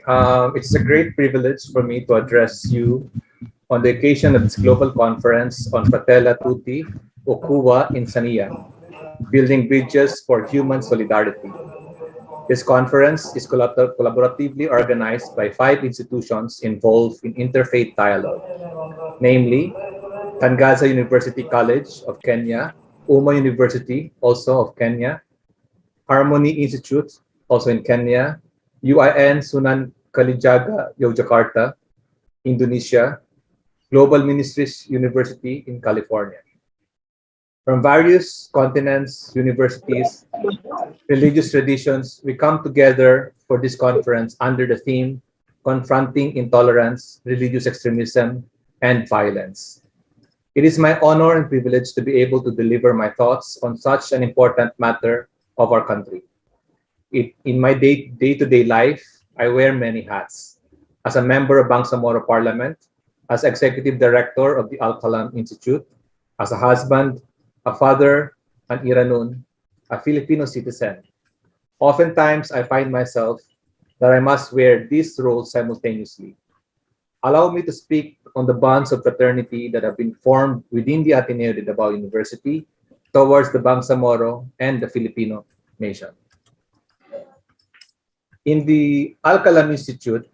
It's a great privilege for me to address you on the occasion of this global conference on Fratella Tutti, Okuwa in Sania, Building Bridges for Human Solidarity. This conference is collaboratively organized by 5 institutions involved in interfaith dialogue, namely Tangaza University College of Kenya, Uma University, also of Kenya, Harmony Institute, also in Kenya, UIN Sunan Kalijaga, Yogyakarta, Indonesia, Global Ministries University in California. From various continents, universities, religious traditions, we come together for this conference under the theme Confronting Intolerance, Religious Extremism, and Violence. It is my honor and privilege to be able to deliver my thoughts on such an important matter of our country. In my day-to-day life, I wear many hats. As a member of Bangsamoro Parliament, as Executive Director of the Al-Kalam Institute, as a husband, a father, an Iranun, a Filipino citizen. Oftentimes, I find myself that I must wear these roles simultaneously. Allow me to speak on the bonds of fraternity that have been formed within the Ateneo de Davao University towards the Bangsamoro and the Filipino nation. In the Al-Kalam Institute,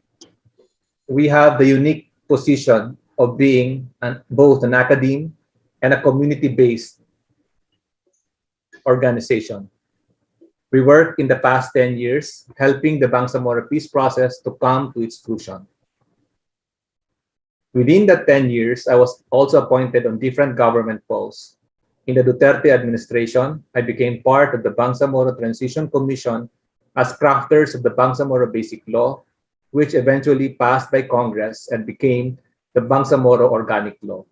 we have the unique position of being both an academe and a community-based organization. We worked in the past 10 years helping the Bangsamoro peace process to come to its fruition. Within that 10 years, I was also appointed on different government posts. In the Duterte administration, I became part of the Bangsamoro Transition Commission as crafters of the Bangsamoro Basic Law, which eventually passed by Congress and became the Bangsamoro Organic Law.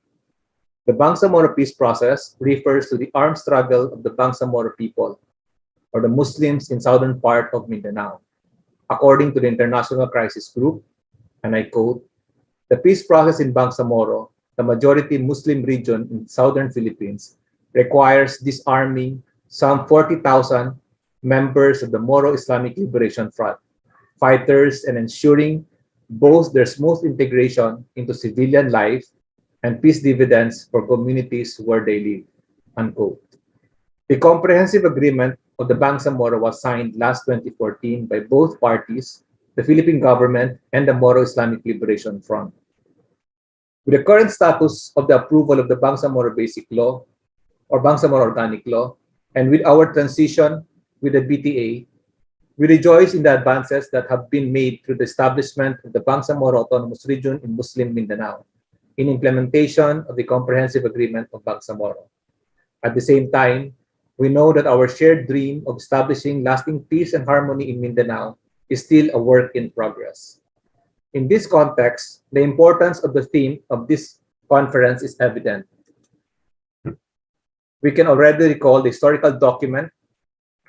The Bangsamoro peace process refers to the armed struggle of the Bangsamoro people, or the Muslims in southern part of Mindanao. According to the International Crisis Group, and I quote, "The peace process in Bangsamoro, the majority Muslim region in southern Philippines, requires disarming some 40,000 members of the Moro Islamic Liberation Front, fighters, and ensuring both their smooth integration into civilian life and peace dividends for communities where they live." Unquote. The comprehensive agreement of the Bangsamoro was signed last 2014 by both parties, the Philippine government and the Moro Islamic Liberation Front. With the current status of the approval of the Bangsamoro Basic Law or Bangsamoro Organic Law, and with our transition with the BTA, we rejoice in the advances that have been made through the establishment of the Bangsamoro Autonomous Region in Muslim Mindanao in implementation of the Comprehensive Agreement of Bangsamoro. At the same time, we know that our shared dream of establishing lasting peace and harmony in Mindanao is still a work in progress. In this context, the importance of the theme of this conference is evident. We can already recall the historical document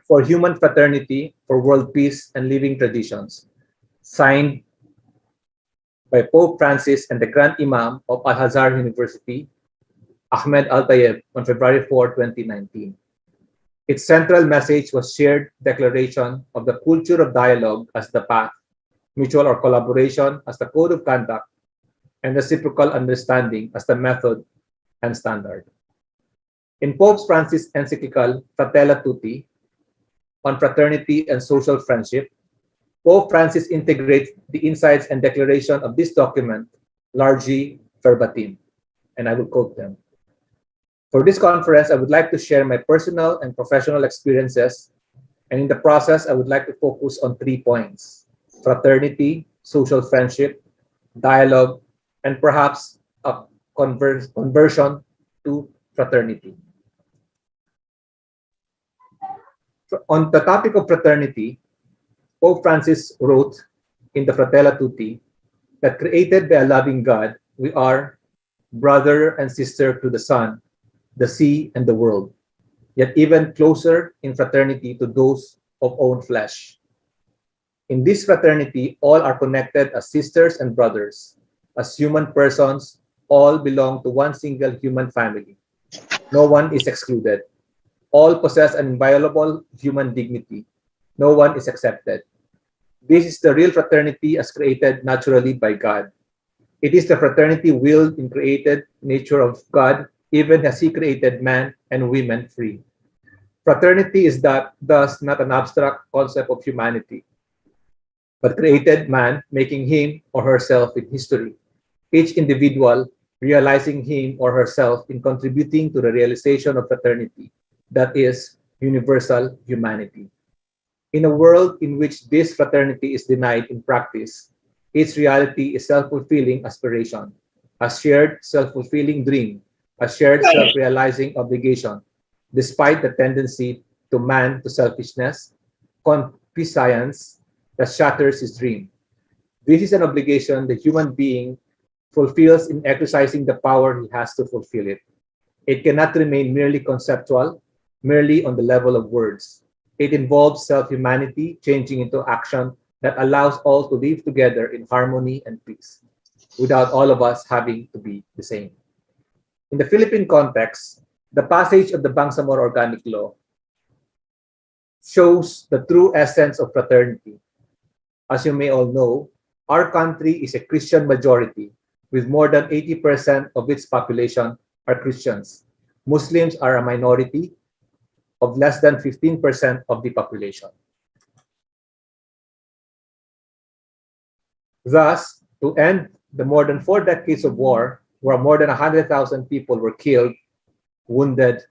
for Human Fraternity for World Peace and Living Traditions, signed by Pope Francis and the Grand Imam of Al Azhar University, Ahmed Al-Tayyeb, on February 4, 2019. Its central message was shared declaration of the culture of dialogue as the path, mutual or collaboration as the code of conduct, and reciprocal understanding as the method and standard. In Pope Francis' encyclical Fratella Tutti on fraternity and social friendship, Pope Francis integrates the insights and declaration of this document largely verbatim, and I will quote them. For this conference, I would like to share my personal and professional experiences, and in the process, I would like to focus on 3 points: fraternity, social friendship, dialogue, and perhaps a conversion to fraternity. On the topic of fraternity, Pope Francis wrote in the Fratella Tutti that created by a loving God, we are brother and sister to the sun, the sea, and the world, yet even closer in fraternity to those of own flesh. In this fraternity, all are connected as sisters and brothers. As human persons, all belong to one single human family. No one is excluded. All possess an inviolable human dignity. No one is accepted. This is the real fraternity as created naturally by God. It is the fraternity willed in created nature of God, even as He created man and women free. Fraternity is thus not an abstract concept of humanity, but created man making him or herself in history, each individual realizing him or herself in contributing to the realization of fraternity, that is, universal humanity. In a world in which this fraternity is denied in practice, its reality is self-fulfilling aspiration, a shared self-fulfilling dream, a shared self-realizing obligation, despite the tendency to man to selfishness, concupiscence that shatters his dream. This is an obligation the human being fulfills in exercising the power he has to fulfill it. It cannot remain merely conceptual, merely on the level of words. It involves self-humanity changing into action that allows all to live together in harmony and peace, without all of us having to be the same. In the Philippine context, the passage of the Bangsamoro Organic Law shows the true essence of fraternity. As you may all know, our country is a Christian majority, with more than 80% of its population are Christians. Muslims are a minority of less than 15% of the population. Thus, to end the more than 4 decades of war, where more than 100,000 people were killed, wounded,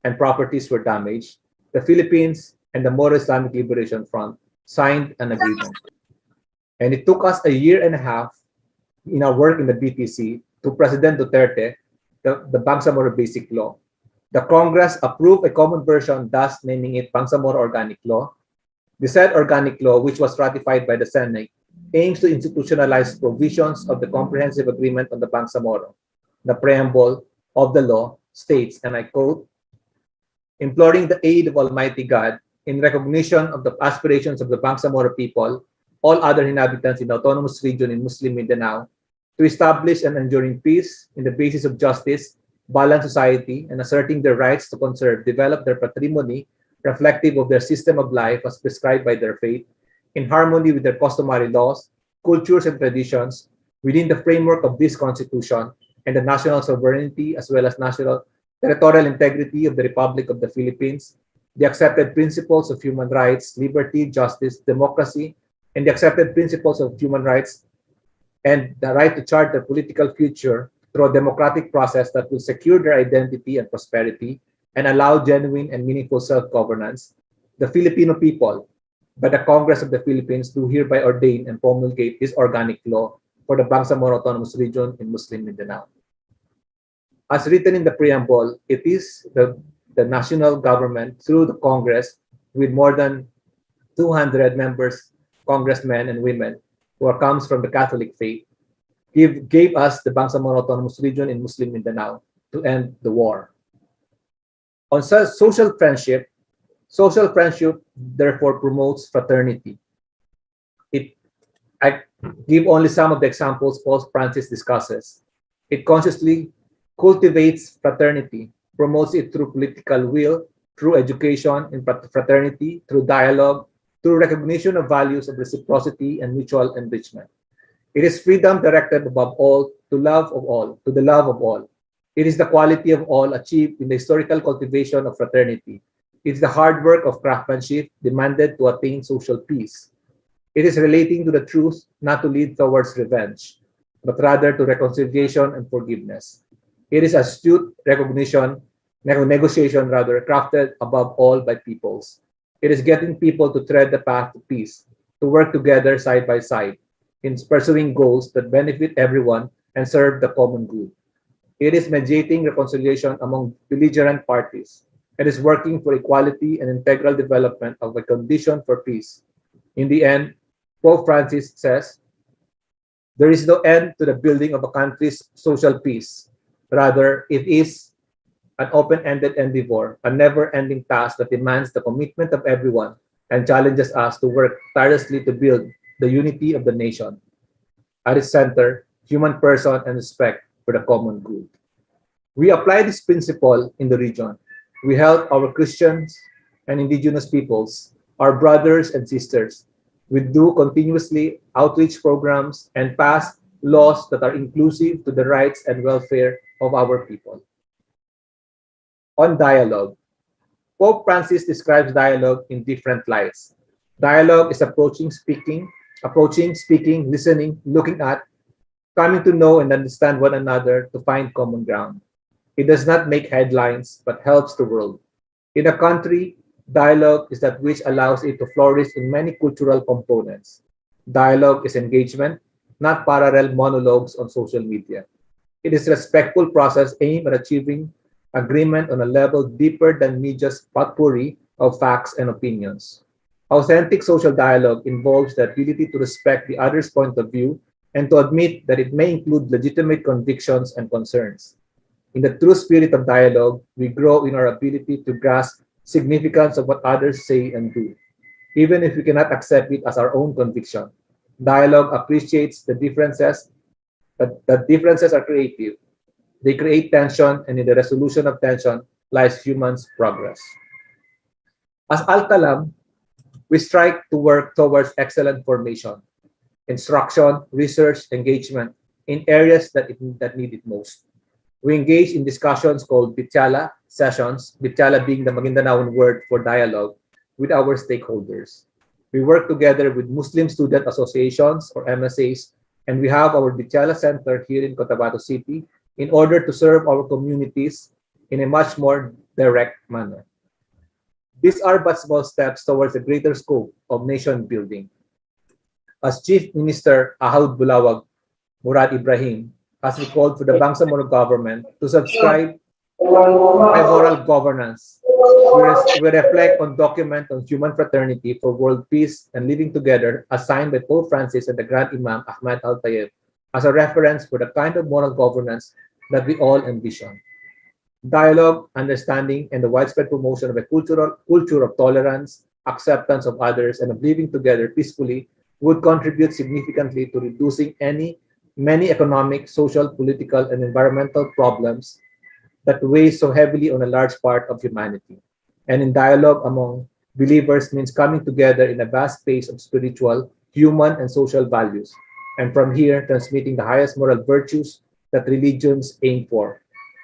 and properties were damaged, the Philippines and the Moro Islamic Liberation Front signed an agreement. And it took us a year and a half in our work in the BTC to President Duterte, the Bangsamoro Basic Law. The Congress approved a common version, thus naming it Bangsamoro Organic Law. The said organic law, which was ratified by the Senate, aims to institutionalize provisions of the Comprehensive Agreement on the Bangsamoro. The preamble of the law states, and I quote, imploring the aid of Almighty God in recognition of the aspirations of the Bangsamoro people, all other inhabitants in the autonomous region in Muslim Mindanao, to establish an enduring peace in the basis of justice, balanced society, and asserting their rights to conserve, develop their patrimony, reflective of their system of life as prescribed by their faith, in harmony with their customary laws, cultures, and traditions, within the framework of this Constitution and the national sovereignty as well as national territorial integrity of the Republic of the Philippines, the accepted principles of human rights, liberty, justice, democracy, and the accepted principles of human rights and the right to chart their political future through a democratic process that will secure their identity and prosperity and allow genuine and meaningful self-governance, the Filipino people, by the Congress of the Philippines, do hereby ordain and promulgate this organic law for the Bangsamoro Autonomous Region in Muslim Mindanao. As written in the preamble, it is the national government through the Congress with more than 200 members, congressmen and women, who comes from the Catholic faith, gave us the Bangsamoro Autonomous Region in Muslim Mindanao to end the war. On social friendship therefore promotes fraternity. I give only some of the examples Pope Francis discusses. It consciously cultivates fraternity, promotes it through political will, through education in fraternity, through dialogue, through recognition of values of reciprocity and mutual enrichment. It is freedom directed above all to love of all, to the love of all. It is the quality of all achieved in the historical cultivation of fraternity. It is the hard work of craftsmanship demanded to attain social peace. It is relating to the truth, not to lead towards revenge, but rather to reconciliation and forgiveness. It is astute negotiation crafted above all by peoples. It is getting people to tread the path to peace, to work together side by side, in pursuing goals that benefit everyone and serve the common good. It is mediating reconciliation among belligerent parties. It is working for equality and integral development of a condition for peace. In the end, Pope Francis says, there is no end to the building of a country's social peace. Rather, it is an open-ended endeavor, a never-ending task that demands the commitment of everyone and challenges us to work tirelessly to build the unity of the nation. At its center, human person and respect for the common good. We apply this principle in the region. We help our Christians and indigenous peoples, our brothers and sisters, We do continuously outreach programs and pass laws that are inclusive to the rights and welfare of our people. On dialogue, Pope Francis describes dialogue in different lights. Dialogue is approaching, speaking, listening, looking at, coming to know and understand one another to find common ground. It does not make headlines, but helps the world. In a country, dialogue is that which allows it to flourish in many cultural components. Dialogue is engagement, not parallel monologues on social media. It is a respectful process aimed at achieving agreement on a level deeper than media's potpourri of facts and opinions. Authentic social dialogue involves the ability to respect the other's point of view and to admit that it may include legitimate convictions and concerns. In the true spirit of dialogue, we grow in our ability to grasp significance of what others say and do, even if we cannot accept it as our own conviction. Dialogue appreciates the differences, but the differences are creative. They create tension, and in the resolution of tension lies humans' progress. As Al-Kalam, we strive to work towards excellent formation, instruction, research, engagement in areas that need it most. We engage in discussions called Bichala sessions, Bichala being the Magindanaon word for dialogue, with our stakeholders. We work together with Muslim student associations or MSAs, and we have our Bichala Center here in Cotabato City in order to serve our communities in a much more direct manner. These are but small steps towards a greater scope of nation building. As Chief Minister Ahud Bulawag Murad Ibrahim has recalled for the Bangsamoro government to subscribe by moral governance. We reflect on document on human fraternity for world peace and living together as signed by Pope Francis and the Grand Imam Ahmed Al-Tayyeb as a reference for the kind of moral governance that we all envision. Dialogue, understanding, and the widespread promotion of a culture of tolerance, acceptance of others, and of living together peacefully would contribute significantly to reducing many economic, social, political, and environmental problems that weigh so heavily on a large part of humanity. And in dialogue among believers means coming together in a vast space of spiritual, human, and social values, and from here transmitting the highest moral virtues that religions aim for.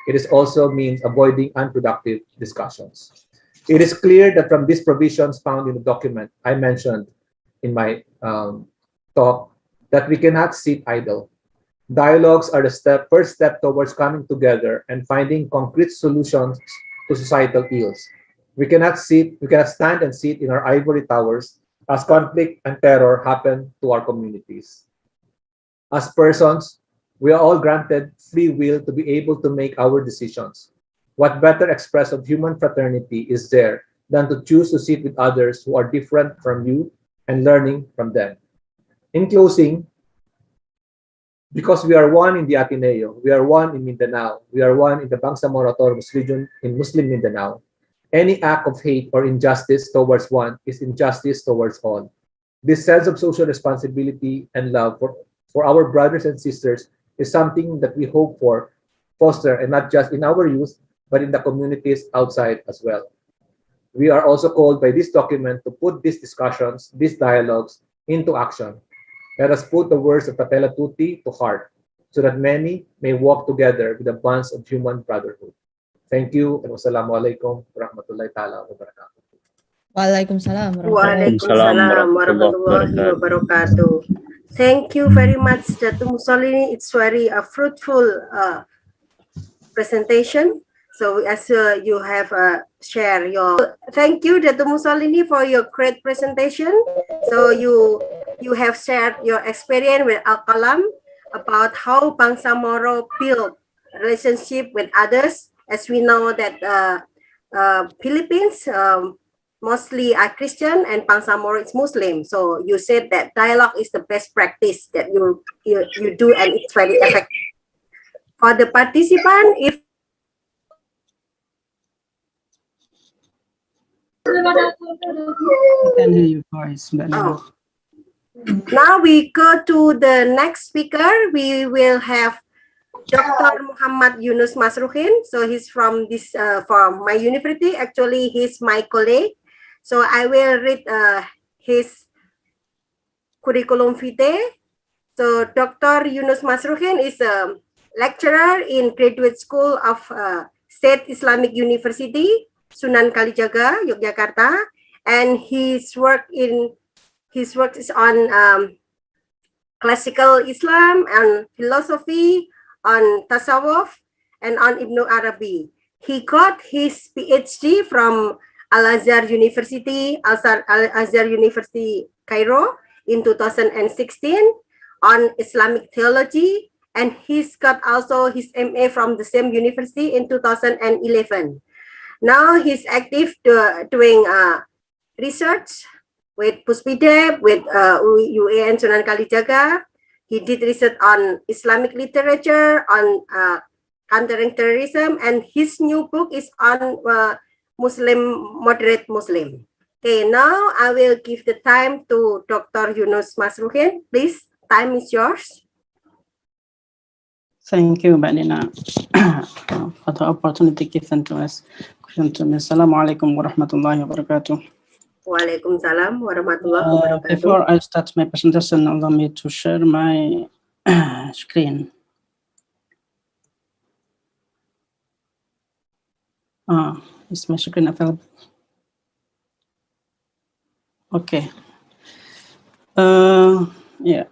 It is also means avoiding unproductive discussions. It is clear that from these provisions found in the document I mentioned in my talk that we cannot sit idle. Dialogues are the first step towards coming together and finding concrete solutions to societal ills. We cannot stand and sit in our ivory towers as conflict and terror happen to our communities. As persons, we are all granted free will to be able to make our decisions. What better express of human fraternity is there than to choose to sit with others who are different from you and learning from them? In closing, because we are one in the Ateneo, we are one in Mindanao, we are one in the Bangsamoro Autonomous Region in Muslim Mindanao, any act of hate or injustice towards one is injustice towards all. This sense of social responsibility and love for our brothers and sisters is something that we hope for, foster, and not just in our youth, but in the communities outside as well. We are also called by this document to put these discussions, these dialogues into action. Let us put the words of Fratelli Tutti to heart so that many may walk together with the bonds of human brotherhood. Thank you, and wassalamualaikum warahmatullahi ta'ala wabarakatuh. Waalaikumsalam Waalaikumsalam warahmatullahi wabarakatuh. Thank you very much, Datu Mussolini. It's very fruitful presentation. So as you have shared your, thank you, Datu Mussolini, for your great presentation. So you have shared your experience with Al-Kalam about how Bangsamoro build relationship with others. As we know that Philippines mostly are Christian and Bangsamoro is Muslim. So you said that dialogue is the best practice that you do, and it's very effective. For the participant, if I can hear your voice, but now we go to the next speaker. We will have Dr. Muhammad Yunus Masruhin. So he's from my university. Actually, he's my colleague. So I will read his curriculum vitae. So Dr. Yunus Masruhin is a lecturer in Graduate School of State Islamic University, Sunan Kalijaga, Yogyakarta, and his work is on classical Islam and philosophy, on tasawwuf, and on Ibn Arabi. He got his PhD from Al Azhar University, Al Azhar University, Cairo in 2016 on Islamic theology, and he's got also his MA from the same university in 2011. Now he's active doing research with Puspide, with UAN Sunan Kalijaga. He did research on Islamic literature, on countering terrorism, and his new book is on moderate Muslim. Okay, now I will give the time to Dr. Yunus Masruhin. Please, time is yours. Thank you, Mbak Nina, for the opportunity given to us. Assalamualaikum warahmatullahi wabarakatuh. Waalaikumsalam warahmatullahi wabarakatuh. Before I start my presentation, allow me to share my screen. Is my screen available? Okay. Yeah.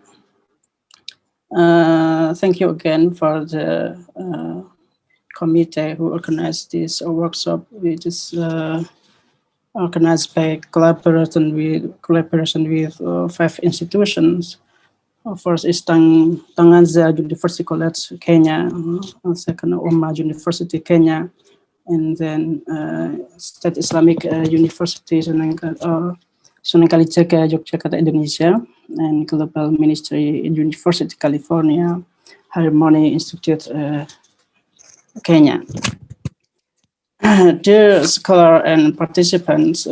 Thank you again for the committee who organized this workshop, which is organized by collaboration with 5 institutions. First is Tangaza University College, Kenya. Second, Ummah University, Kenya. And then State Islamic University, Sunan Kalijaga, Yogyakarta, Indonesia. And Global Ministry University, California. Harmony Institute, Kenya. Dear scholar and participants,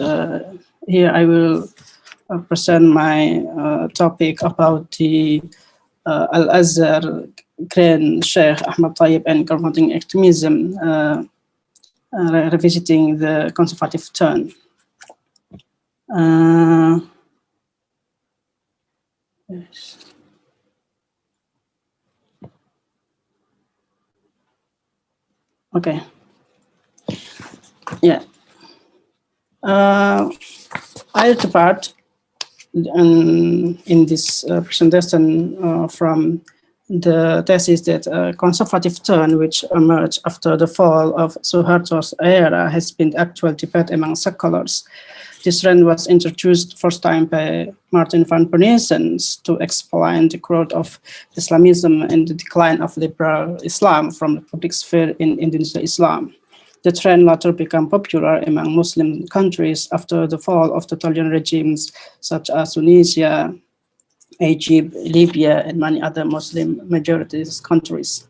here I will present my topic about the Al Azhar Grand Syeikh Ahmed Al-Tayyeb and Confronting Extremism, revisiting the conservative turn. Yes. Okay. Yeah. I'll depart in this presentation from the thesis that a conservative turn which emerged after the fall of Suharto's era has been actual debate among scholars. This trend was introduced first time by Martin van Bernisen to explain the growth of Islamism and the decline of liberal Islam from the public sphere in Indonesia Islam. The trend later became popular among Muslim countries after the fall of totalitarian regimes such as Tunisia, Egypt, Libya, and many other Muslim majority countries.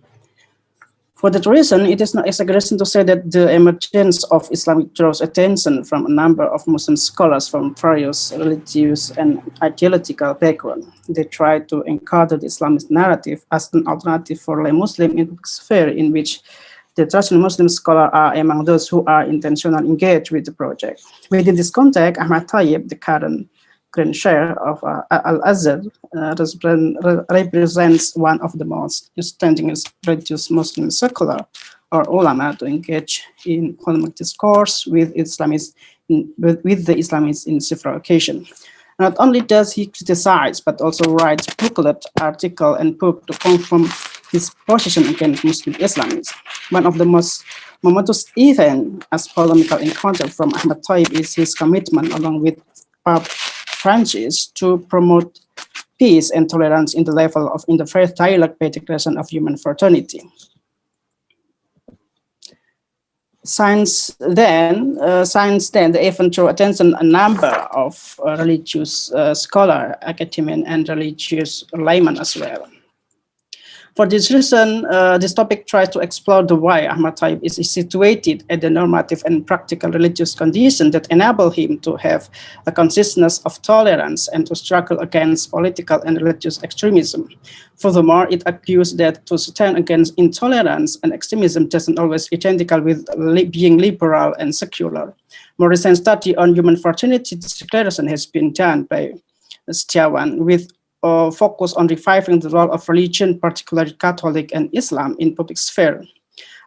For that reason, it is not exaggeration to say that the emergence of Islamic draws attention from a number of Muslim scholars from various religious and ideological backgrounds. They try to encounter the Islamist narrative as an alternative for lay Muslim in the sphere in which the traditional Muslim scholars are among those who are intentionally engaged with the project. Within this context, Ahmed Tayyeb, the current Grand Sheikh of Al Azhar, represents one of the most outstanding religious Muslim secular or ulama to engage in polemic discourse with the Islamists in several occasions. Not only does he criticize, but also writes booklet, article, and book to confirm his position against Muslim Islamists. One of the most momentous events as polemical encounter from Ahmed Tayyeb is his commitment, along with Pope Francis, to promote peace and tolerance in the level of interfaith dialogue by declaration of Human Fraternity. Since then, the event drew attention a number of religious scholars, academics, and religious laymen as well. For this reason, this topic tries to explore the why Ahmed Tayyeb is situated at the normative and practical religious conditions that enable him to have a consciousness of tolerance and to struggle against political and religious extremism. Furthermore, it argues that to stand against intolerance and extremism doesn't always identical with being liberal and secular. More recent study on Human Fraternity declaration has been done by Setiawan with focus on reviving the role of religion, particularly Catholic and Islam, in public sphere.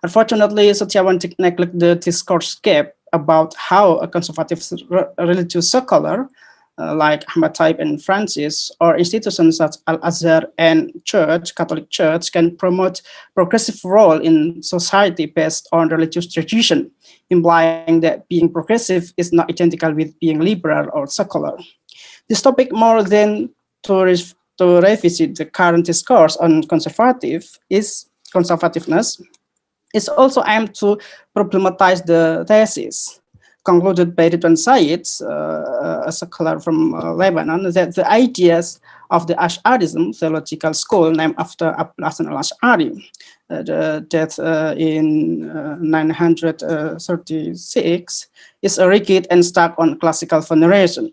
Unfortunately, Setiawan neglected the discourse gap about how a conservative religious secular like Ahmed Tayyib and Francis, or institutions such Al Azhar and Catholic Church, can promote progressive role in society based on religious tradition, implying that being progressive is not identical with being liberal or secular. This topic, more than to revisit the current discourse on conservativeness, is also aimed to problematize the thesis concluded by Ridwan Said, a scholar from Lebanon, that the ideas of the Ash'arism theological school named after Abu Hasan al-Ash'ari, that in 936 is rigid and stuck on classical veneration,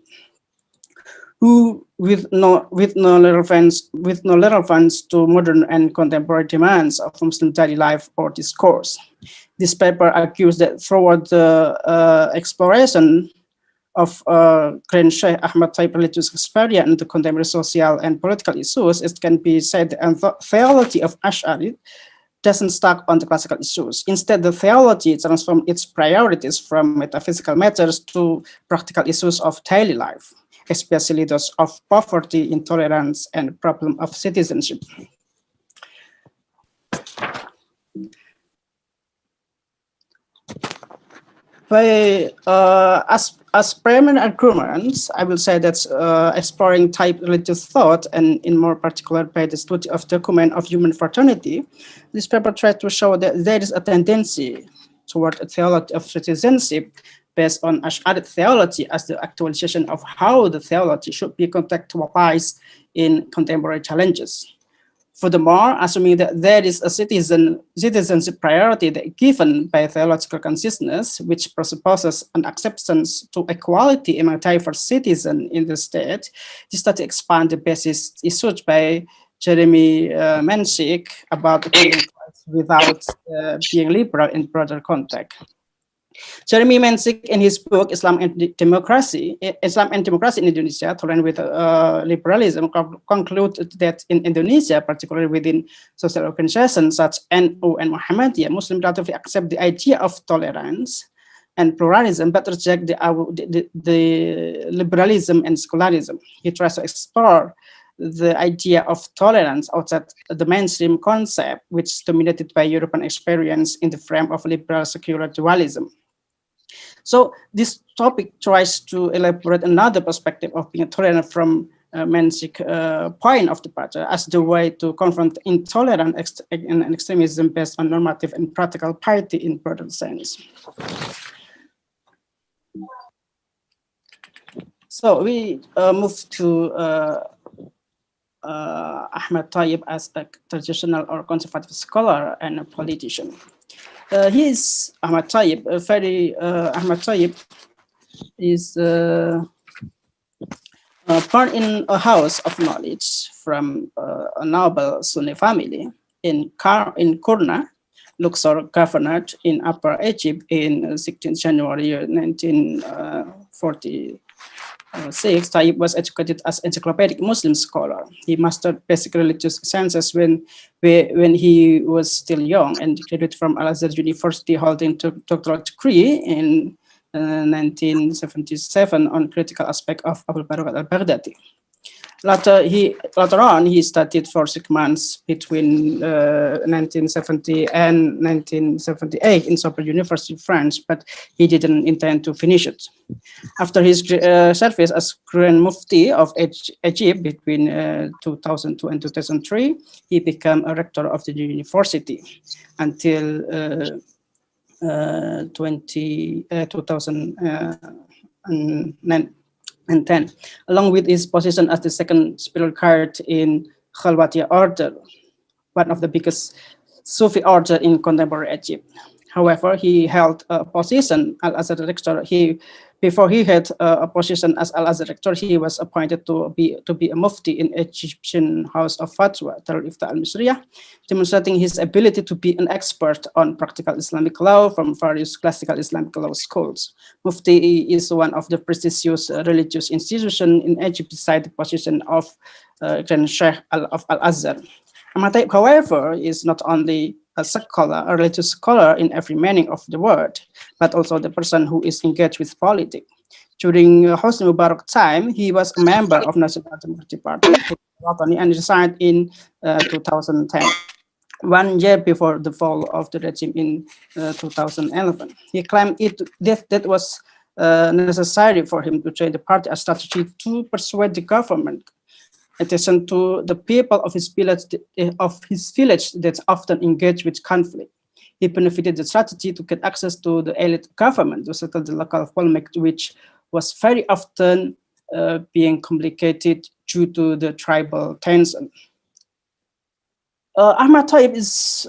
who with no relevance to modern and contemporary demands of Muslim daily life or discourse. This paper argues that throughout the exploration of Grand Syeikh Ahmed Tayyeb religious experience into contemporary social and political issues, it can be said that the theology of Ash'ari doesn't stuck on the classical issues. Instead, the theology transforms its priorities from metaphysical matters to practical issues of daily life, especially those of poverty, intolerance, and problem of citizenship. As primary arguments, I will say that exploring type religious thought, and in more particular by the study of document of Human Fraternity, this paper tries to show that there is a tendency toward a theology of citizenship based on Ash'ari theology as the actualization of how the theology should be contextualized in contemporary challenges. Furthermore, assuming that there is a citizenship priority that given by theological consciousness, which presupposes an acceptance to equality among diverse citizens in the state, this study expands the basis issued by Jeremy Menschik about being without being liberal in broader context. Jeremy Menschik, in his book Islam and Democracy in Indonesia, Tolerant with Liberalism, concluded that in Indonesia, particularly within social organizations such NU and Muhammadiyah, Muslims relatively accept the idea of tolerance and pluralism, but reject the liberalism and secularism. He tries to explore the idea of tolerance outside the mainstream concept, which is dominated by European experience in the frame of liberal secular dualism. So this topic tries to elaborate another perspective of being tolerant from Menschik's point of departure as the way to confront intolerance and extremism based on normative and practical piety in broader sense. So we move to Ahmed Tayyeb as a traditional or conservative scholar and a politician. He is Ahmed Tayyeb. Ahmed Tayyeb is born in a house of knowledge from a noble Sunni family in Kurna, Luxor Governorate in Upper Egypt in 16th January 1946. Tayyib was educated as encyclopedic Muslim scholar. He mastered basic religious sciences when he was still young and graduated from Al Azhar University, holding doctoral degree in 1977 on critical aspect of Abu Barakat al-Baghdadi. Later on, he studied for 6 months between 1970 and 1978 in Sorbonne University, France, but he didn't intend to finish it. After his service as Grand Mufti of Egypt between 2002 and 2003, he became a rector of the university until 2010, along with his position as the second spiritual guide in Khalwatiyah order, one of the biggest Sufi order in contemporary Egypt. However, he held a position Al Azhar rector. Before he had a position as Al Azhar rector, he was appointed to be a mufti in Egyptian House of Fatwa, Darul Ifta al-Misriyah, demonstrating his ability to be an expert on practical Islamic law from various classical Islamic law schools. Mufti is one of the prestigious religious institutions in Egypt beside the position of Grand Sheikh of Al Azhar. Ahmad Tayyeb, however, is not only a scholar, a religious scholar in every meaning of the word, but also the person who is engaged with politics. During Hosni Mubarak time, he was a member of National Democratic Party and resigned in 2010, 1 year before the fall of the regime in 2011. He claimed that was necessary for him to join the party as strategy to persuade the government attention to the people of his village that often engage with conflict. He benefited the strategy to get access to the elite government to settle the local polemic, which was very often being complicated due to the tribal tension. Ahmad Tayyeb is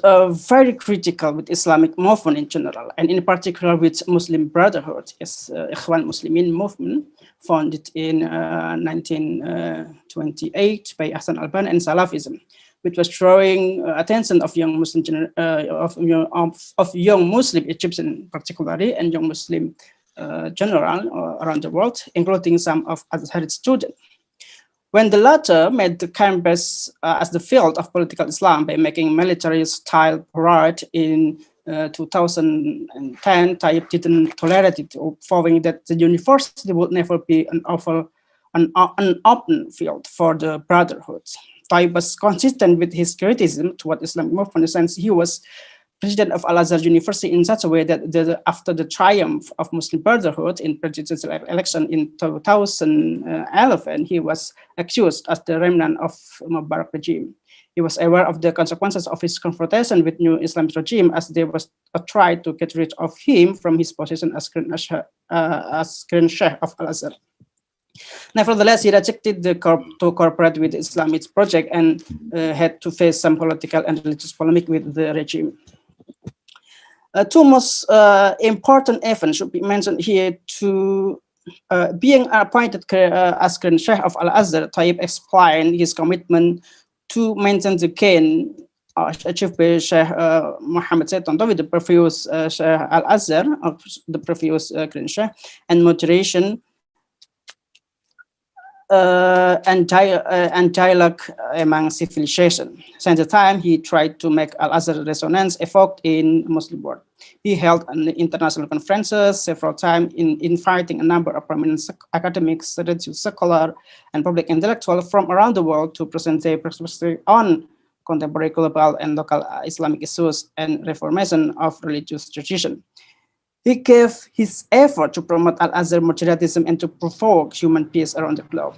very critical with Islamic movement in general, and in particular with Muslim Brotherhood, as Ikhwan Muslimin movement, founded in 1928 by Hassan al-Banna, and Salafism, which was drawing attention of young Muslim young Muslim Egyptians particularly, and young Muslim general around the world, including some of Azhari students. When the latter made the campus as the field of political Islam by making military-style parade in 2010, Tayyip didn't tolerate it, vowing that the university would never be an open field for the Brotherhood. Tayyip was consistent with his criticism toward Islamic movement since he was president of Al Azhar University in such a way that after the triumph of Muslim Brotherhood in presidential election in 2011, he was accused as the remnant of Mubarak regime. He was aware of the consequences of his confrontation with new Islamic regime, as they was tried to get rid of him from his position as Grand Sheikh of Al Azhar. Nevertheless, he rejected to cooperate with the Islamist project and had to face some political and religious polemic with the regime. Two most important events should be mentioned here. To being appointed as Grand Sheikh of Al Azhar, Tayyip explained his commitment to maintain the gain achieved by Sheikh Muhammad Said Tontowi, the previous Sheikh Al Azhar, the previous Grand Sheikh, and moderation and dialogue among civilization. Since the time, he tried to make Al Azhar resonance evoke in Muslim world. He held international conferences several times, inviting a number of prominent academics, religious scholars, and public intellectuals from around the world to present their perspective on contemporary global and local Islamic issues and reformation of religious tradition. He gave his effort to promote Al-Azhar modernism and to provoke human peace around the globe.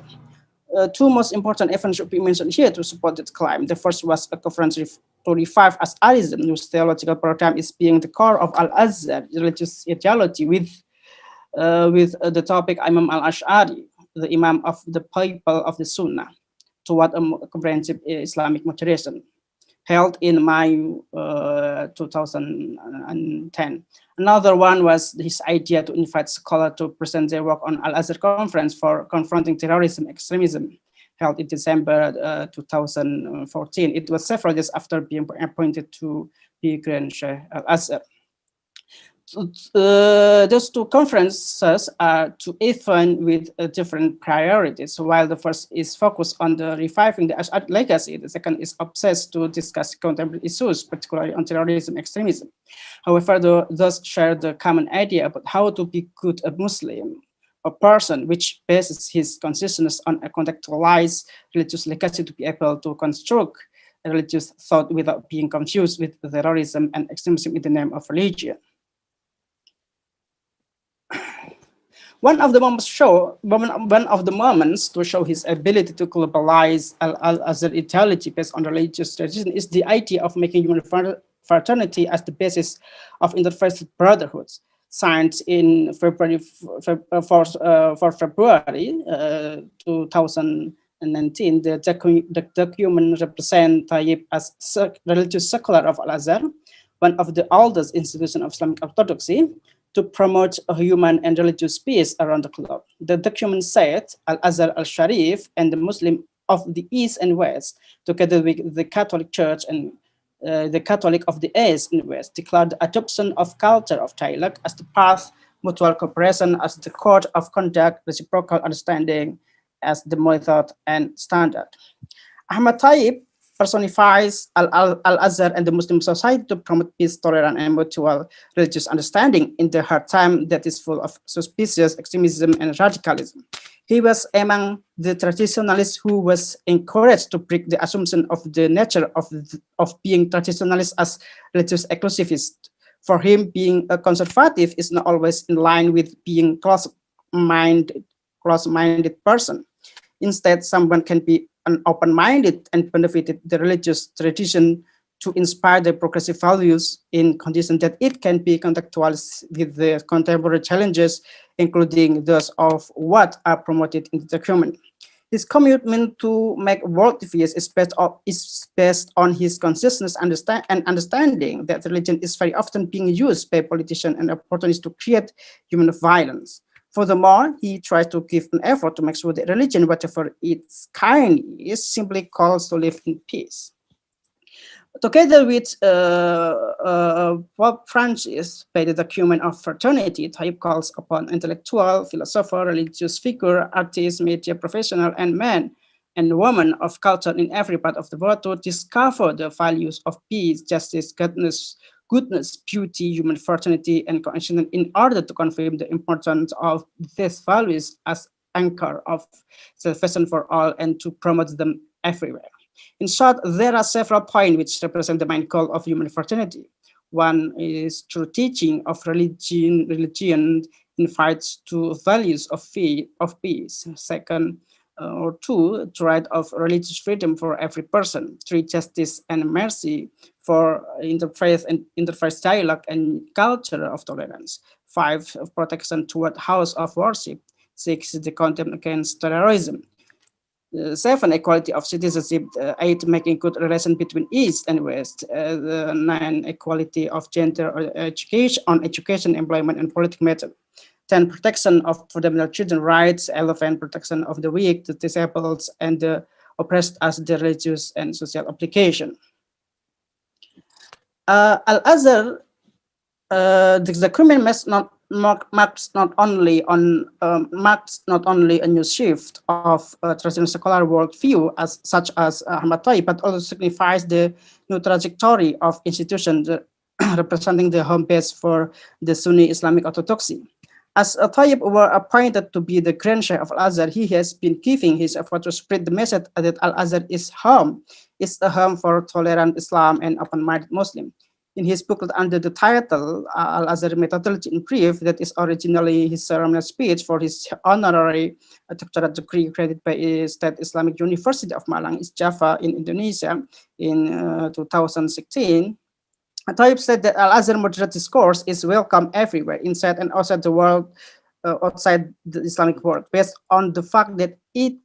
Two most important events should be mentioned here to support this claim. The first was a conference to revive Ash'arism, whose theological paradigm is being the core of Al-Azhar religious ideology, with the topic Imam Al-Ash'ari, the Imam of the people of the Sunnah, toward a comprehensive Islamic moderation, held in May 2010. Another one was his idea to invite scholars to present their work on Al-Azhar conference for confronting terrorism, extremism, held in December 2014. It was several years after being appointed to be Grand Sheikh Al-Azhar. Those two conferences are two events with different priorities. While the first is focused on the reviving the Ash'ari legacy, the second is obsessed to discuss contemporary issues, particularly on terrorism, extremism. However, those share the common idea about how to be good a Muslim, a person which bases his consciousness on a contextualized religious legacy to be able to construct a religious thought without being confused with terrorism and extremism in the name of religion. One of the moments to show his ability to globalize Al-Azhar ideology based on religious tradition is the idea of making human fraternity as the basis of interfaith brotherhoods. Signed in February 2019, the document represents Tayyip as religious secular of Al-Azhar, one of the oldest institutions of Islamic Orthodoxy, to promote a human and religious peace around the globe. The document said Al-Azhar al-Sharif and the Muslim of the East and West, together with the Catholic Church and the Catholic of the East and West, declared the adoption of culture of dialogue as the path, mutual cooperation as the code of conduct, reciprocal understanding, as the method and standard. Ahmed Tayyib personifies Al Azhar and the Muslim society to promote peace, tolerance, and mutual religious understanding in the hard time that is full of suspicious extremism and radicalism. He was among the traditionalists who was encouraged to break the assumption of the nature of being traditionalist as religious exclusivist. For him, being a conservative is not always in line with being close-minded person. Instead, someone can be an open-minded and benefited the religious tradition to inspire the progressive values in conditions that it can be contextualized with the contemporary challenges, including those of what are promoted in the document. His commitment to make world peace is based on his consciousness and understanding that religion is very often being used by politicians and opportunists to create human violence. Furthermore, he tries to give an effort to make sure that religion, whatever its kind is, simply calls to live in peace. Together with Pope Francis, by the document of fraternity, Tayyip calls upon intellectual, philosopher, religious figure, artists, media professional, and men and women of culture in every part of the world to discover the values of peace, justice, goodness, beauty, human fraternity, and cohesion in order to confirm the importance of these values as anchor of salvation for all and to promote them everywhere. In short, there are several points which represent the main goal of human fraternity. One is through teaching of religion invites to values of peace. Second, or two, the right of religious freedom for every person. Three, justice and mercy for interfaith dialogue and culture of tolerance. Five, protection toward house of worship. Six, the contempt against terrorism. Seven, equality of citizenship. Eight, making good relation between East and West. Nine, equality of gender or education, employment, and political matter. 10, protection of fundamental children's rights. 11, protection of the weak, the disabled, and the oppressed as the religious and social obligation. Al Azhar, the document marks not only a new shift of traditional secular worldview such as Ahmad Tayyib, but also signifies the new trajectory of institutions representing the home base for the Sunni Islamic orthodoxy. As Tayyib were appointed to be the Grand Sheikh of Al Azhar, he has been giving his effort to spread the message that Al Azhar is a home for tolerant Islam and open-minded Muslim. In his booklet under the title Al Azhar Methodology in Brief, that is originally his ceremonial speech for his honorary doctorate degree granted by State Islamic University of Malang, East Java in Indonesia in 2016, Tayyip said that Al Azhar moderate discourse is welcome everywhere, inside and outside the world, outside the Islamic world, based on the fact that it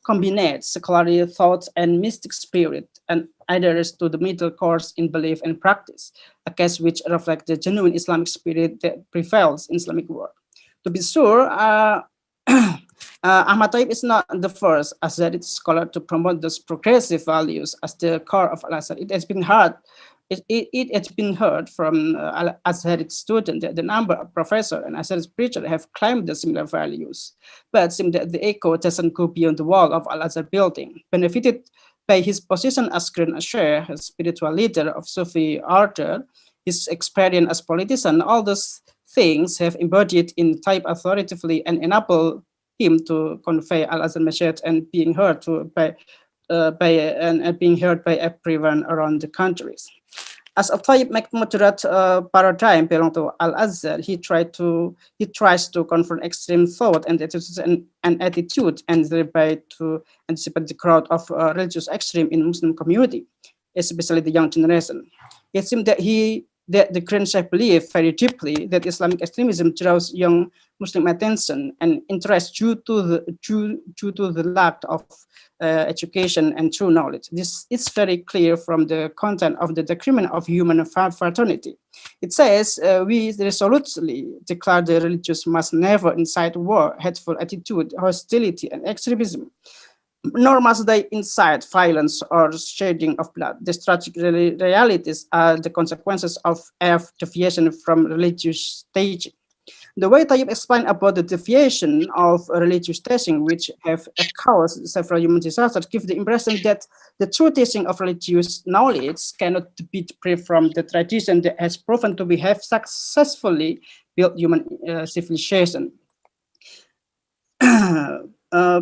combines secular thoughts and mystic spirit and adheres to the middle course in belief and practice, a case which reflects the genuine Islamic spirit that prevails in Islamic world. To be sure, Ahmad Tayyib is not the first Azharite scholar to promote those progressive values as the core of Al Azhar. It has been heard from Azharite students that the number of professors and Azharite preachers have claimed the similar values, but it seems that the echo doesn't go beyond the wall of Al Azhar building. Benefited by his position as Grand Sheikh, a spiritual leader of Sufi order, his experience as politician, all those things have embodied in Tayyip authoritatively and enable him to convey Al Azhar message and being heard by everyone around the countries. As a Tayyip moderate paradigm belong to Al Azhar, he tries to confront extreme thought and attitude and thereby to anticipate the growth of religious extreme in Muslim community, especially the young generation. It seems that the Grand Sheikh believed very deeply that Islamic extremism draws young Muslim attention and interest due to the lack of education and true knowledge. This is very clear from the content of the document of Human Fraternity. It says, we resolutely declare the religious must never incite war, hateful attitude, hostility, and extremism, nor must they incite violence or shedding of blood. These tragic realities are the consequences of deviation from religious teaching. The way Tayyip explained about the deviation of religious teaching, which have caused several human disasters, give the impression that the true teaching of religious knowledge cannot be deprived from the tradition that has proven to have successfully built human civilization.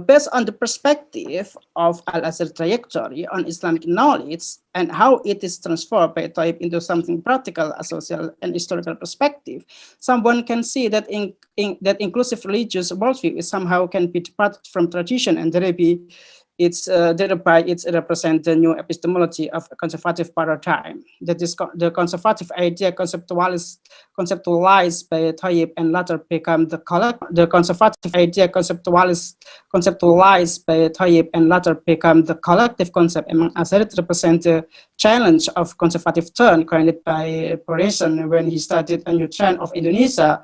Based on the perspective of Al Azhar trajectory on Islamic knowledge and how it is transformed by Tayyip into something practical, a social and historical perspective, someone can see that that inclusive religious worldview is somehow can be departed from tradition and thereby it represents the new epistemology of a conservative paradigm. That is, the conservative idea conceptualized by Tayyip and later become the conservative idea conceptualized by Tayyip and later become the collective concept among Azarid represent the challenge of conservative turn coined by Poorest when he started a new trend of Indonesia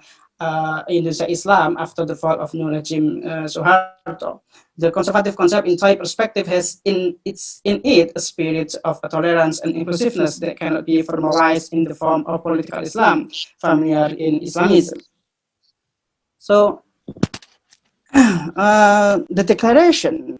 Islam after the fall of new regime Suharto. The conservative concept in Thai perspective has in it a spirit of tolerance and inclusiveness that cannot be formalized in the form of political Islam, familiar in Islamism. So, the declaration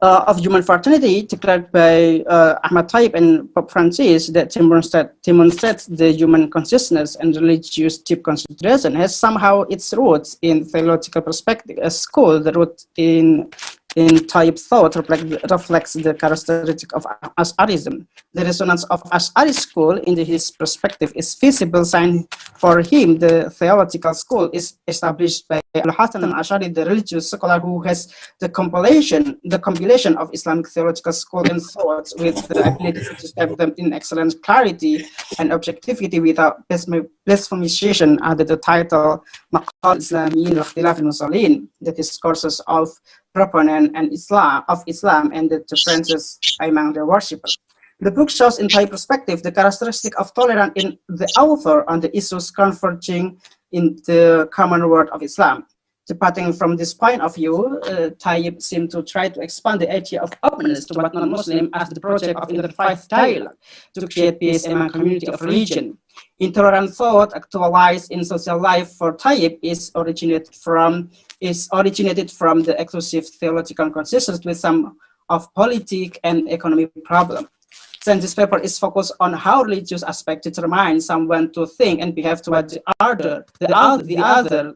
of Human Fraternity declared by Ahmad Tayyip and Pope Francis that demonstrates the human consciousness and religious deep consideration has somehow its roots in theological perspective. A school, the root in Tayyip thought reflects the characteristic of Ash'arism. The resonance of Ash'ari school in his perspective is visible sign for him. The theological school is established by Al-Hasan al-Ash'ari, the religious scholar who has the compilation of Islamic theological school and thoughts with the ability to describe them in excellent clarity and objectivity without blasphemization under the title Maqal Islamiyin wa Ikhtilaf al-Musallin, the discourses of proponent and Islam and the differences among the worshippers. The book shows in Thai perspective the characteristic of tolerance in the author on the issues converging in the common world of Islam. Departing from this point of view, Tayyip seemed to try to expand the idea of openness to what non-Muslim as the project of interfaith dialogue to create peace among community of religion. Intolerant thought actualized in social life for Tayyip is originated from the exclusive theological consensus with some of politic and economic problem. Since this paper is focused on how religious aspects determine someone to think and behave toward the other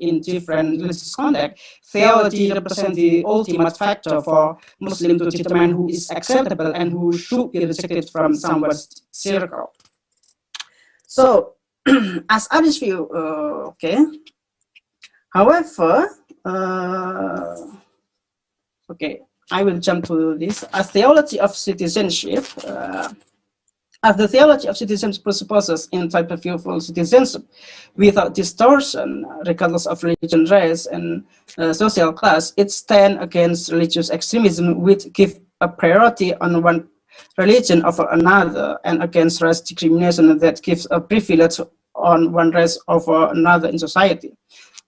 in different religious context, theology represents the ultimate factor for Muslims to determine who is acceptable and who should be rejected from someone's circle. So, as others view, okay. However, okay, I will jump to this. A theology of citizenship. As the theology of citizenship presupposes in type of full citizenship without distortion, regardless of religion, race, and social class, it stands against religious extremism, which give a priority on one religion over another, and against race discrimination that gives a privilege on one race over another in society.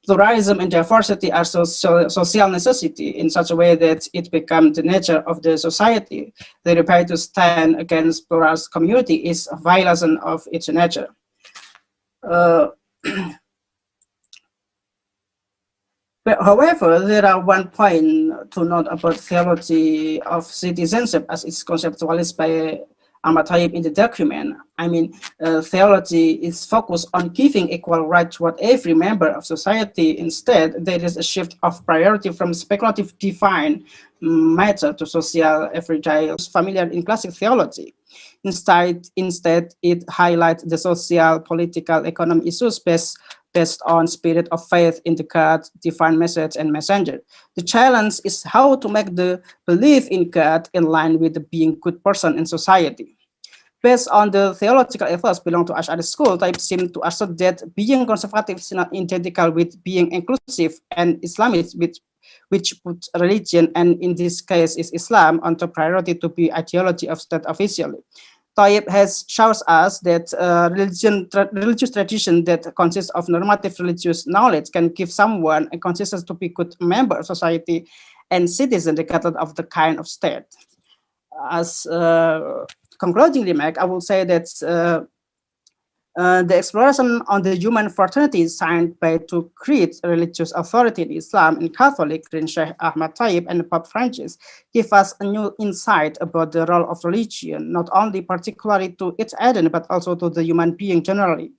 Pluralism and diversity are social necessity in such a way that it becomes the nature of the society. The reply to stand against pluralist community is a violation of its nature. But however, there are one point to note about theology of citizenship as it's conceptualized by Ahmad Tayyip in the document. I mean, theology is focused on giving equal rights to every member of society. Instead, there is a shift of priority from speculative divine matter to social everyday familiar in classic theology. Instead, it highlights the social, political, economic issues based on spirit of faith in the God, divine message, and messenger. The challenge is how to make the belief in God in line with the being good person in society. Based on the theological ethos belong to Ash'ari school, Tayyip seem to assert that being conservative is not identical with being inclusive and Islamic, which puts religion, and in this case is Islam, on top priority to be ideology of state officially. Tayyip shows us that religious tradition that consists of normative religious knowledge can give someone a consciousness to be good member of society and citizen regardless of the kind of state. As concluding remark, I will say that The exploration on the human fraternity signed by to create a religious authority in Islam and Catholic, Syeikh Ahmed Al-Tayyeb and Pope Francis, give us a new insight about the role of religion, not only particularly to its adherent, but also to the human being generally.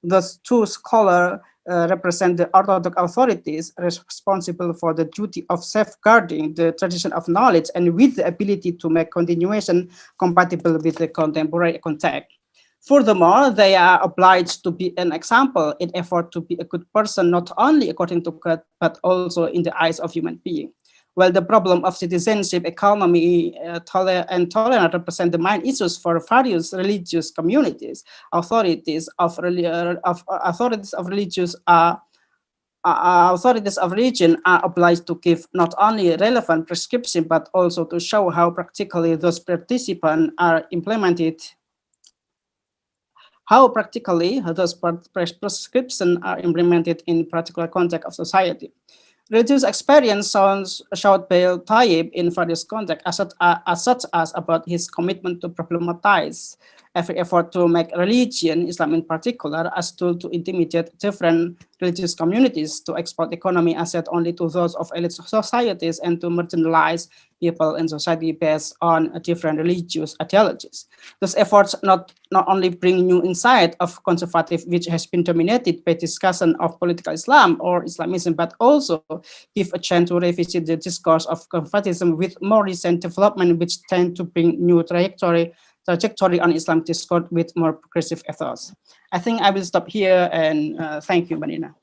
Those two scholars represent the Orthodox authorities responsible for the duty of safeguarding the tradition of knowledge and with the ability to make continuation compatible with the contemporary context. Furthermore, they are obliged to be an example in effort to be a good person, not only according to God, but also in the eyes of human beings. While the problem of citizenship, economy, and tolerance represent the main issues for various religious communities, authorities of religion are obliged to give not only relevant prescription, but also to show how practically those participants are implemented. How practically those prescriptions are implemented in particular context of society. Religious experience showed by Al-Tayyeb in various contexts, such as about his commitment to problematize every effort to make religion, Islam in particular, as tool to intimidate different religious communities, to export economy asset only to those of elite societies, and to marginalize people in society based on different religious ideologies. Those efforts not only bring new insight of conservative, which has been dominated by discussion of political Islam or Islamism, but also give a chance to revisit the discourse of conservatism with more recent development, which tend to bring new trajectory on Islam discourse with more progressive ethos. I think I will stop here and thank you, Marina.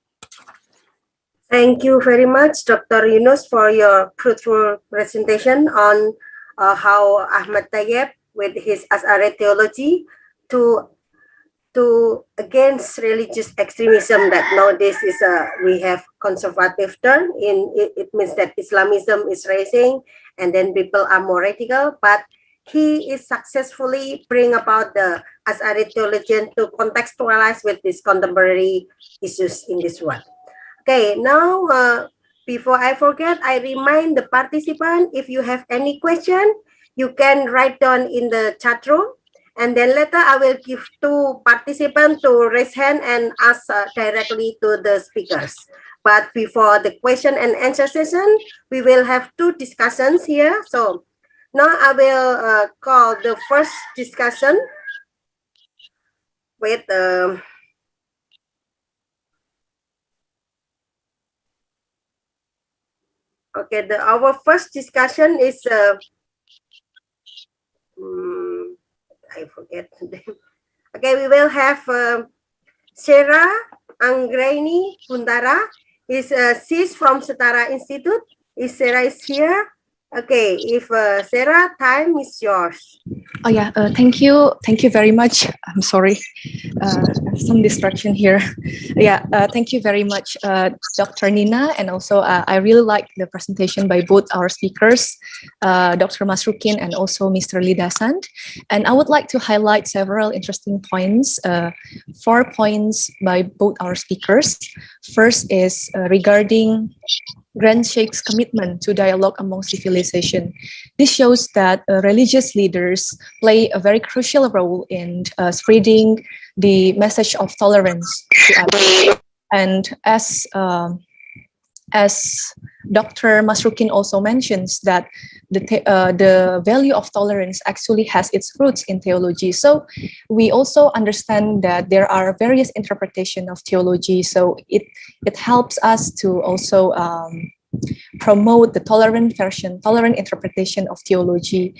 Thank you very much, Dr. Yunus, for your fruitful presentation on how Ahmed Tayyeb, with his Azhari theology, to against religious extremism that nowadays is we have conservative turn in it means that Islamism is rising and then people are more radical, but he is successfully bring about the Azhari theologian to contextualize with these contemporary issues in this world. Okay, now before I forget, I remind the participant, if you have any question, you can write down in the chat room. And then later I will give two participants to raise hand and ask directly to the speakers. But before the question and answer session, we will have two discussions here. So now I will call the first discussion with okay, our first discussion is I forget the name. Okay, we will have Sarah Anggraini Bundara. She's from Setara Institute. Is Sarah is here? Okay, if Sarah, time is yours. Oh yeah, thank you very much. I'm sorry, some distraction here. Yeah, thank you very much, Dr. Nina, and also I really like the presentation by both our speakers, Dr. Masrukin and also Mr. Lidasand. And I would like to highlight several interesting points, 4 points by both our speakers. First is regarding Grand Sheikh's commitment to dialogue among civilization. This shows that religious leaders play a very crucial role in spreading the message of tolerance to others. And as Dr. Masrukin also mentions, that the value of tolerance actually has its roots in theology. So we also understand that there are various interpretations of theology. So it helps us to also promote the tolerant interpretation of theology,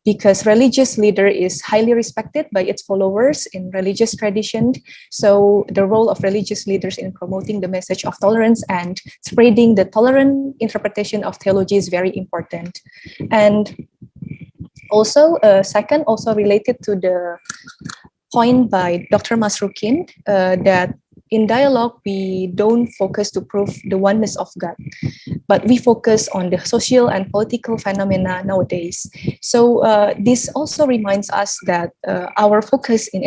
because religious leader is highly respected by its followers in religious tradition. So the role of religious leaders in promoting the message of tolerance and spreading the tolerant interpretation of theology is very important. And also, second, also related to the point by Dr. Masrukin, that in dialogue, we don't focus to prove the oneness of God, but we focus on the social and political phenomena nowadays. So this also reminds us that our focus in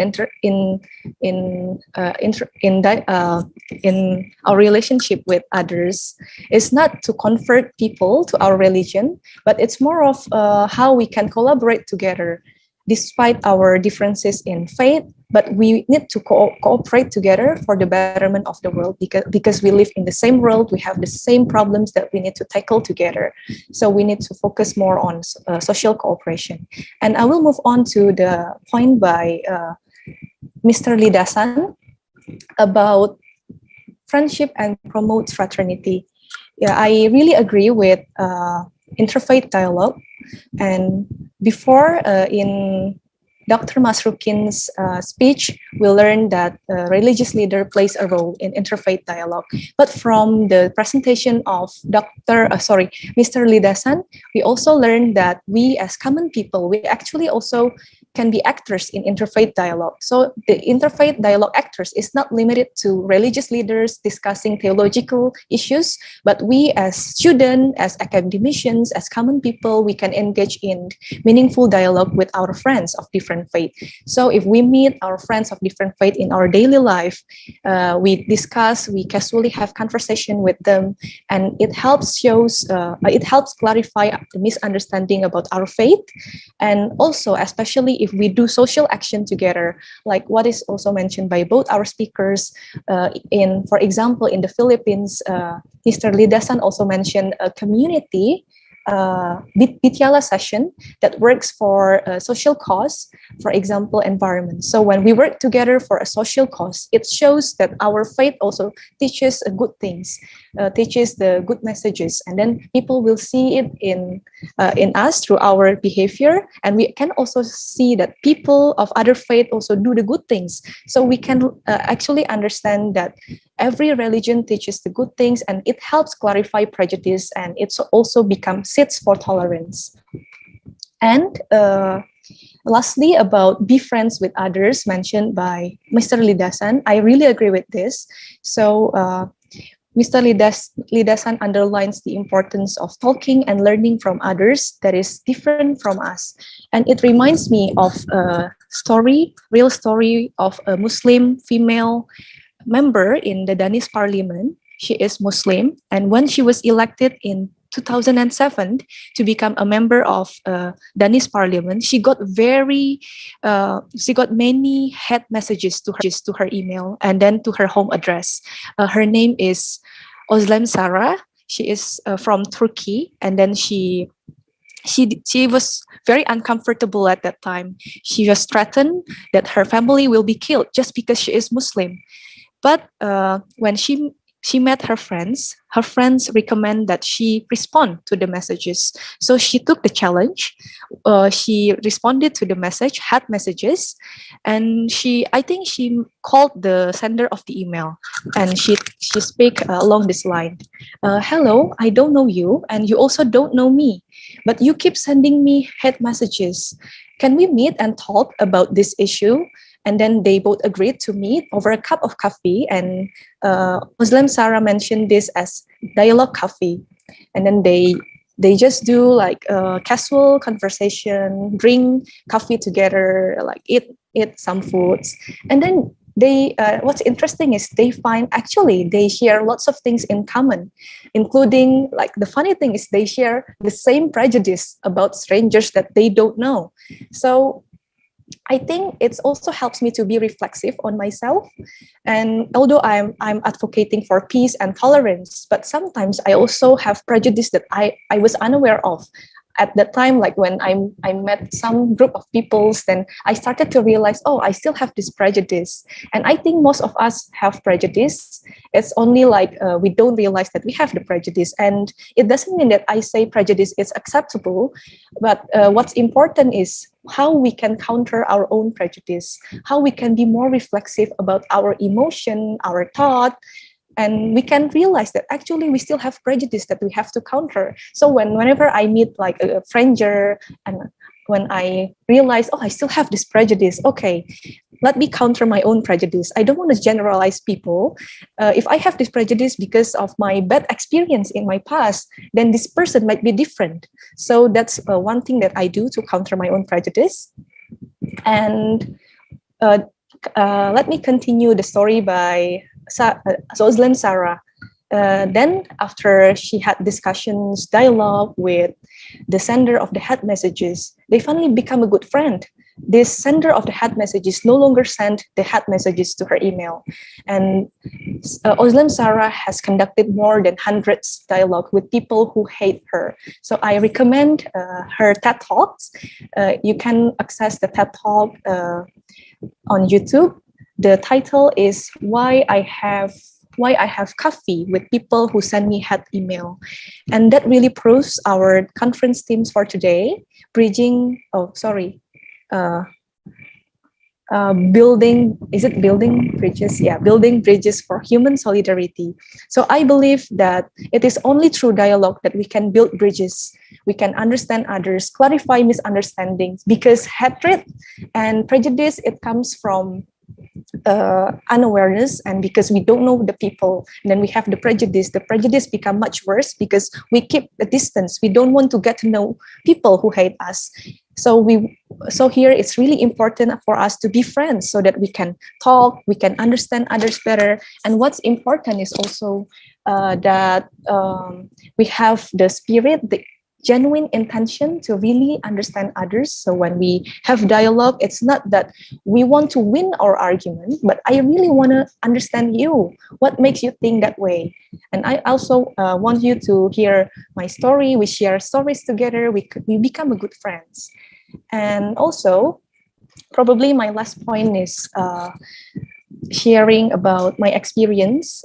our relationship with others is not to convert people to our religion, but it's more of how we can collaborate together despite our differences in faith, but we need to cooperate together for the betterment of the world, because we live in the same world, we have the same problems that we need to tackle together. So we need to focus more on social cooperation. And I will move on to the point by Mr. Lidasan about friendship and promote fraternity. Yeah, I really agree with interfaith dialogue. And before, in Dr. Masrukin's speech, we learned that religious leader plays a role in interfaith dialogue. But from the presentation of Mr. Lidasan, we also learned that we as common people, we actually also can be actors in interfaith dialogue. So the interfaith dialogue actors is not limited to religious leaders discussing theological issues, but we as students, as academicians, as common people, we can engage in meaningful dialogue with our friends of different faith. So if we meet our friends of different faith in our daily life, we discuss, we casually have conversation with them, and it helps clarify the misunderstanding about our faith. And also, especially if we do social action together, like what is also mentioned by both our speakers, for example, in the Philippines, Mr. Lidasan also mentioned a community Bitiala session that works for a social cause, for example, environment. So when we work together for a social cause, it shows that our faith also teaches good things, teaches the good messages, and then people will see it in us through our behavior, and we can also see that people of other faith also do the good things. So we can actually understand that every religion teaches the good things, and it helps clarify prejudice, and it's also become seeds for tolerance. And lastly, about be friends with others mentioned by Mr. Lidasan, I really agree with this. So Mr. Lidasan underlines the importance of talking and learning from others that is different from us. And it reminds me of a real story of a Muslim female member in the Danish parliament. She is Muslim, and when she was elected in 2007 to become a member of Danish parliament, she got many hate messages to her email and then to her home address. Her name is Özlem Sara. She is from Turkey, and then she was very uncomfortable at that time. She was threatened that her family will be killed just because she is Muslim. But when she met her friends recommend that she respond to the messages. So she took the challenge. She responded to the hate messages, and I think she called the sender of the email, and she spoke along this line. Hello, I don't know you, and you also don't know me, but you keep sending me hate messages. Can we meet and talk about this issue? And then they both agreed to meet over a cup of coffee, and Muslim Sarah mentioned this as dialogue coffee. And then they just do like casual conversation, drink coffee together, like eat some foods. And then what's interesting is they share lots of things in common, including, like, the funny thing is they share the same prejudice about strangers that they don't know. So I think it also helps me to be reflexive on myself. And although I'm advocating for peace and tolerance, but sometimes I also have prejudice that I was unaware of. At that time, like when I met some group of peoples, then I started to realize, oh, I still have this prejudice. And I think most of us have prejudice. It's only like we don't realize that we have the prejudice. And it doesn't mean that I say prejudice is acceptable, but what's important is how we can counter our own prejudice, how we can be more reflexive about our emotion, our thought, and we can realize that actually we still have prejudice that we have to counter. So whenever I meet like a stranger, and when I realize, oh, I still have this prejudice, okay, let me counter my own prejudice. I don't want to generalize people. If I have this prejudice because of my bad experience in my past, then this person might be different. So that's one thing that I do to counter my own prejudice. And let me continue the story by Özlem Sara. Then after she had dialogue with the sender of the hate messages, they finally become a good friend. this sender of the hate messages no longer send the hate messages to her email. And Özlem Sarah has conducted more than hundreds dialogue with people who hate her. So I recommend her TED Talks. You can access the TED Talk on YouTube. The title is Why I Have coffee with people who send me hate email. And that really proves our conference themes for today, building bridges? Yeah, building bridges for human solidarity. So I believe that it is only through dialogue that we can build bridges. We can understand others, clarify misunderstandings, because hatred and prejudice, it comes from unawareness, and because we don't know the people, then we have the prejudice become much worse because we keep a distance. We don't want to get to know people who hate us. So here it's really important for us to be friends so that we can talk, we can understand others better. And what's important is also that we have the spirit, the genuine intention to really understand others. So when we have dialogue, it's not that we want to win our argument, but I really want to understand you. What makes you think that way? And I also want you to hear my story. We share stories together. We become a good friends. And also, probably my last point is sharing about my experience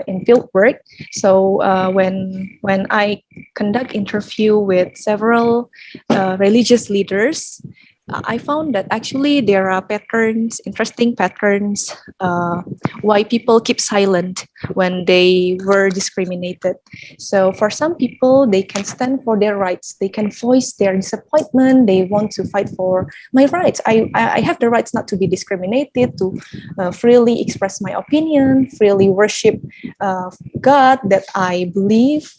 in field work. So when I conduct interview with several religious leaders, I found that actually there are patterns, interesting patterns, why people keep silent when they were discriminated. So for some people, they can stand for their rights. They can voice their disappointment. They want to fight for my rights. I have the rights not to be discriminated, to freely express my opinion, freely worship God that I believe.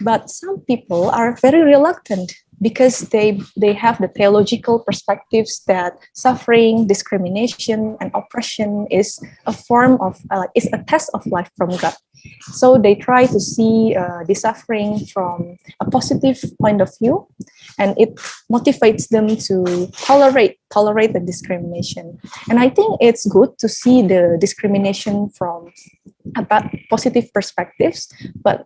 But some people are very reluctant because they have the theological perspectives that suffering, discrimination, and oppression is a form of, is a test of life from God. So they try to see the suffering from a positive point of view, and it motivates them to tolerate the discrimination. And I think it's good to see the discrimination from about positive perspectives, but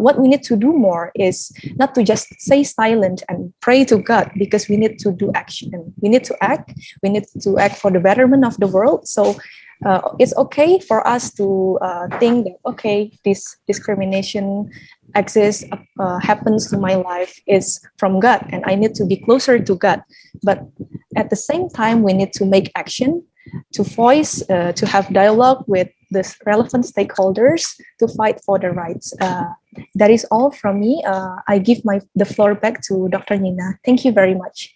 what we need to do more is not to just stay silent and pray to God, because we need to do action. We need to act. We need to act for the betterment of the world. So it's okay for us to think that, okay, this discrimination exists, happens to my life, is from God, and I need to be closer to God. But at the same time, we need to make action, to voice, to have dialogue with the relevant stakeholders to fight for the rights. That is all from me. I give the floor back to Dr. Nina. Thank you very much.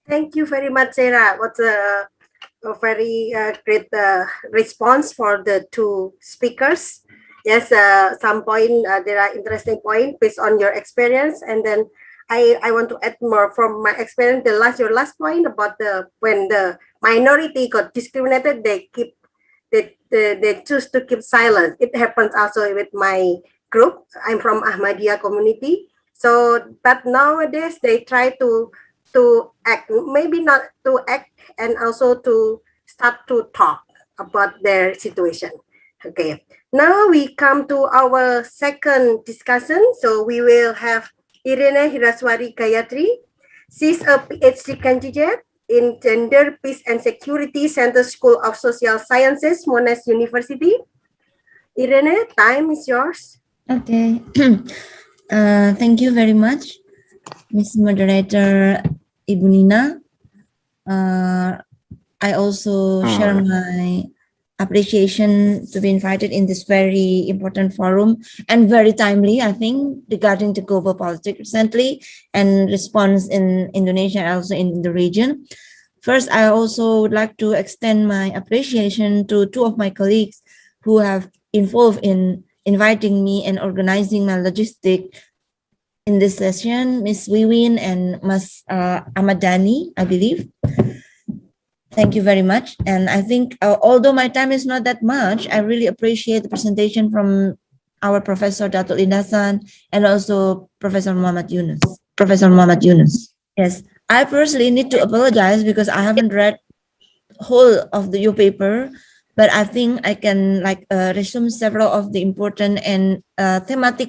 Thank you very much, Sarah. What's a very great response for the two speakers. Yes, some point, there are interesting points based on your experience. And then I want to add more from my experience. Your last point about when the minority got discriminated, they choose to keep silent. It happens also with my group. I'm from Ahmadiyya community. So, but nowadays they try to act, maybe not to act, and also to start to talk about their situation. Okay, now we come to our second discussion. So we will have Irene Hiraswari Gayatri. She's a PhD candidate in Gender, Peace and Security Center School of Social Sciences, Monash University. Irene, time is yours. Okay. Thank you very much, Ms. Moderator Ibu Nina. I also share my appreciation to be invited in this very important forum and very timely, I think, regarding the global politics recently and response in Indonesia and also in the region. First, I also would like to extend my appreciation to two of my colleagues who have involved in inviting me and organizing my logistic in this session, Ms. Wiwin and Mas Ahmadani, I believe. Thank you very much. And I think, although my time is not that much, I really appreciate the presentation from our Professor Datuk Lindasan and also Professor Muhammad Yunus. Yes, I personally need to apologize because I haven't read whole of your paper, but I think I can resume several of the important and thematic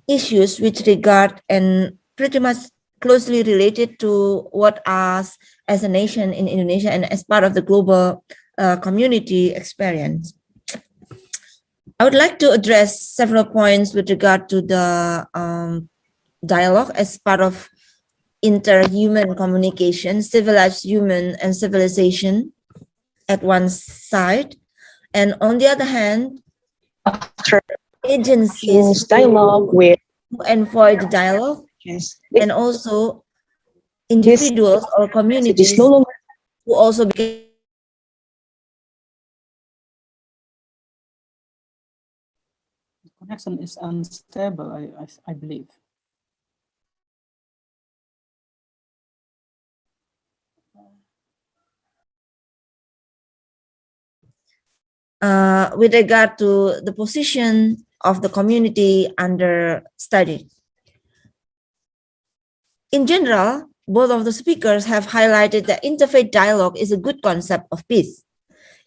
issues which regard and pretty much closely related to what us as a nation in Indonesia and as part of the global community experience. I would like to address several points with regard to the dialogue as part of interhuman communication, civilized human and civilization at one side, and on the other hand, agencies dialogue with who envoy the dialogue, and also individuals or communities no longer who also became. Connection is unstable, I believe. With regard to the position of the community under study. In general, both of the speakers have highlighted that interfaith dialogue is a good concept of peace.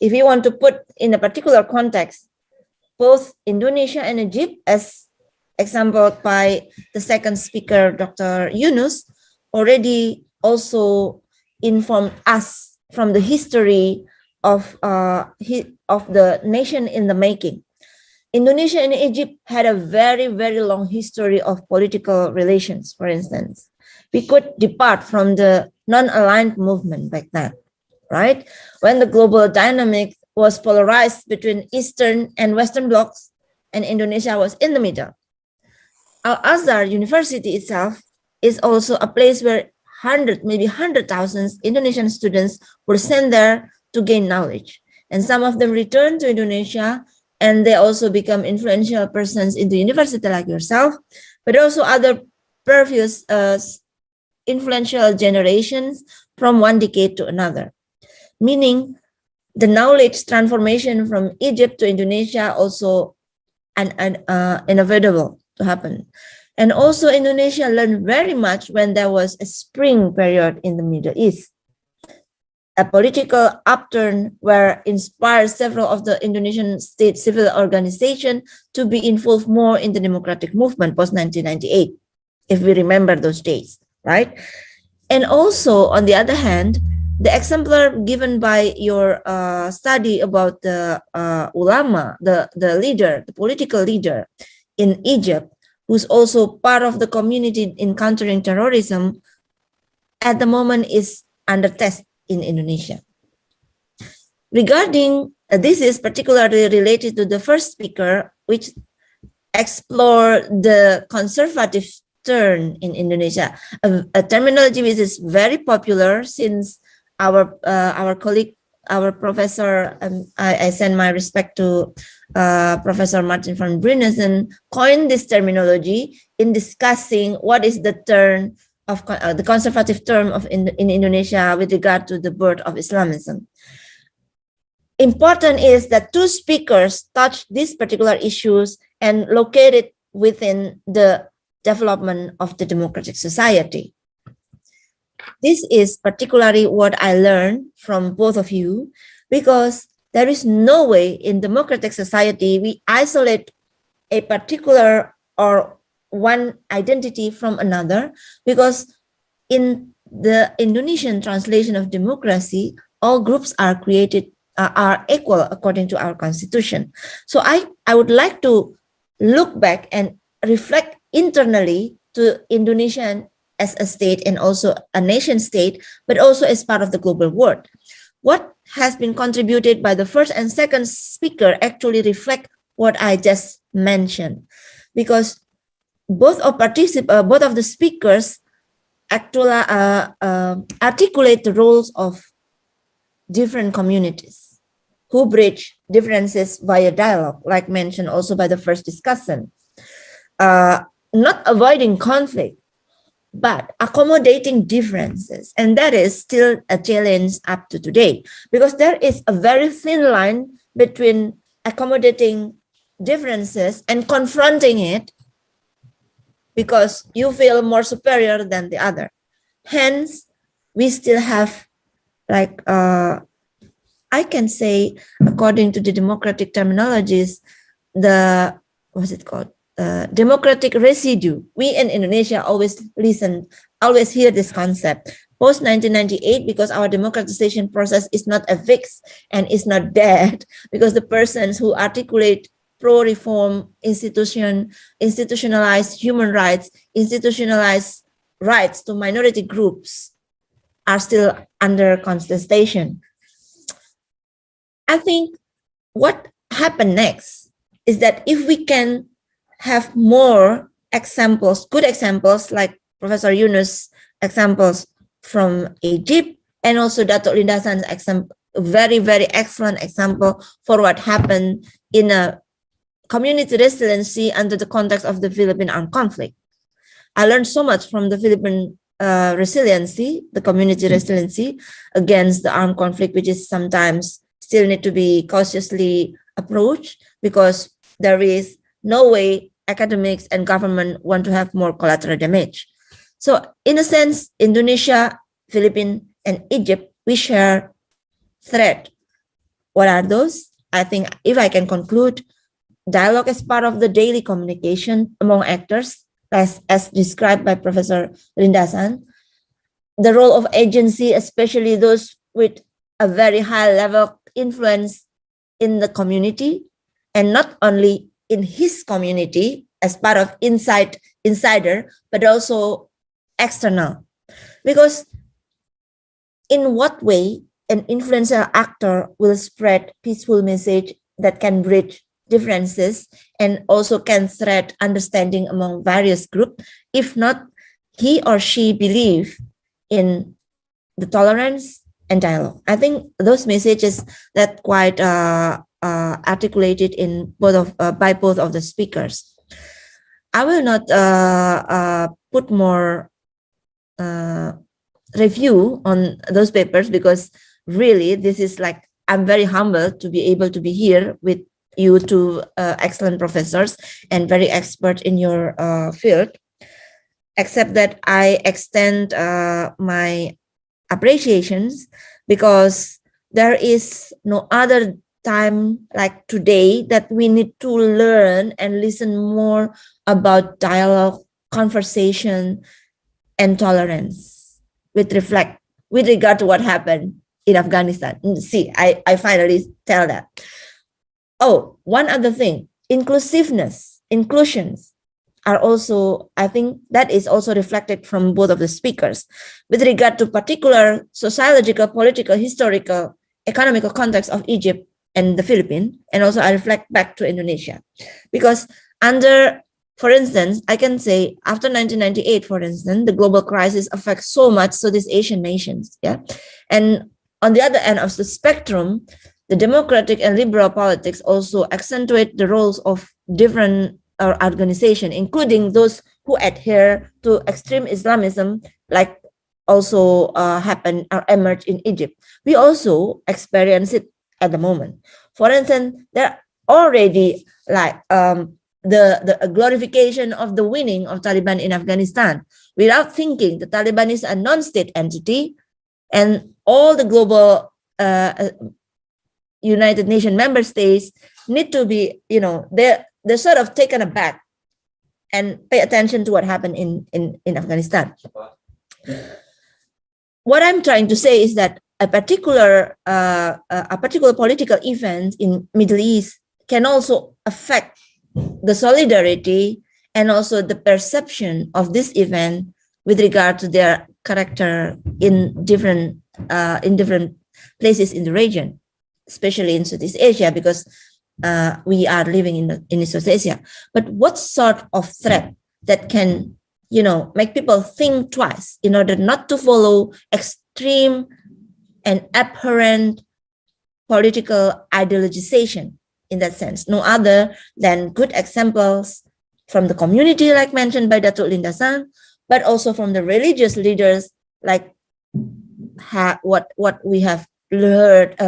If you want to put in a particular context, both Indonesia and Egypt, as exampled by the second speaker, Dr. Yunus, already also informed us from the history of the nation in the making. Indonesia and Egypt had a very, very long history of political relations, for instance. We could depart from the non-aligned movement back then, right? When the global dynamic was polarized between Eastern and Western blocs, and Indonesia was in the middle. Al Azhar University itself is also a place where maybe 100,000 Indonesian students were sent there to gain knowledge. And some of them returned to Indonesia, and they also become influential persons in the university like yourself, but also other previous influential generations from one decade to another. Meaning the knowledge transformation from Egypt to Indonesia also inevitable to happen. And also Indonesia learned very much when there was a spring period in the Middle East. A political upturn where inspired several of the Indonesian state civil organization to be involved more in the democratic movement post-1998, if we remember those days, right? And also, on the other hand, the exemplar given by your study about the ulama, the leader, the political leader in Egypt, who's also part of the community in countering terrorism, at the moment is under test in Indonesia. Regarding, this is particularly related to the first speaker, which explored the conservative turn in Indonesia, a terminology which is very popular since our colleague, our professor, I send my respect to Professor Martin van Brunesen, coined this terminology in discussing what is the turn of the conservative term of in Indonesia with regard to the birth of Islamism. Important is that two speakers touched these particular issues and located within the development of the democratic society. This is particularly what I learned from both of you, because there is no way in democratic society we isolate a particular or one identity from another, because in the Indonesian translation of democracy, all groups are created, are equal according to our constitution. So I would like to look back and reflect internally to Indonesia as a state and also a nation state, but also as part of the global world. What has been contributed by the first and second speaker actually reflect what I just mentioned, because both of the speakers actually articulate the roles of different communities who bridge differences via dialogue, like mentioned also by the first discussant. Not avoiding conflict, but accommodating differences. And that is still a challenge up to today, because there is a very thin line between accommodating differences and confronting it because you feel more superior than the other. Hence, we still have like, I can say, according to the democratic terminologies, the, what's it called? Democratic residue. We in Indonesia always hear this concept. Post 1998, because our democratization process is not a fix and is not dead, because the persons who articulate pro-reform institutionalized human rights, institutionalized rights to minority groups are still under contestation. I think what happened next is that if we can have more examples, good examples like Professor Yunus' examples from Egypt, and also Dato' Lindasan's example, very, very excellent example for what happened in a community resiliency under the context of the Philippine armed conflict. I learned so much from the Philippine resiliency, the community resiliency against the armed conflict, which is sometimes still need to be cautiously approached, because there is no way academics and government want to have more collateral damage. So in a sense, Indonesia, Philippines, and Egypt, we share thread. What are those? I think if I can conclude, dialogue as part of the daily communication among actors, as described by Professor Lindasan, the role of agency, especially those with a very high level influence in the community, and not only in his community as part of insider, but also external. Because in what way an influential actor will spread peaceful message that can bridge differences and also can thread understanding among various groups, if not he or she believe in the tolerance and dialogue? I think those messages that quite articulated in by both of the speakers. I will not put more review on those papers, because really this is like, I'm very humbled to be able to be here with you two excellent professors and very expert in your field, except that I extend my appreciations, because there is no other time like today that we need to learn and listen more about dialogue, conversation, and tolerance with regard to what happened in Afghanistan. See, I finally tell that. Oh, one other thing, inclusions are also, I think that is also reflected from both of the speakers with regard to particular sociological, political, historical, economical context of Egypt and the Philippines. And also I reflect back to Indonesia, because for instance, I can say after 1998, for instance, the global crisis affects so much Southeast Asian nations. Yeah. And on the other end of the spectrum, the democratic and liberal politics also accentuate the roles of different organizations, including those who adhere to extreme Islamism, like also happened or emerged in Egypt. We also experience it at the moment. For instance, there are already like the glorification of the winning of Taliban in Afghanistan, without thinking the Taliban is a non-state entity, and all the global United Nations member states need to be, they're sort of taken aback and pay attention to what happened in Afghanistan. What I'm trying to say is that a particular political event in Middle East can also affect the solidarity and also the perception of this event with regard to their character in different places in the region, especially in Southeast Asia, because we are living in Southeast Asia. But what sort of threat that can, make people think twice in order not to follow extreme and abhorrent political ideologization in that sense? No other than good examples from the community, like mentioned by Datuk Lindasan, but also from the religious leaders, like what we have learned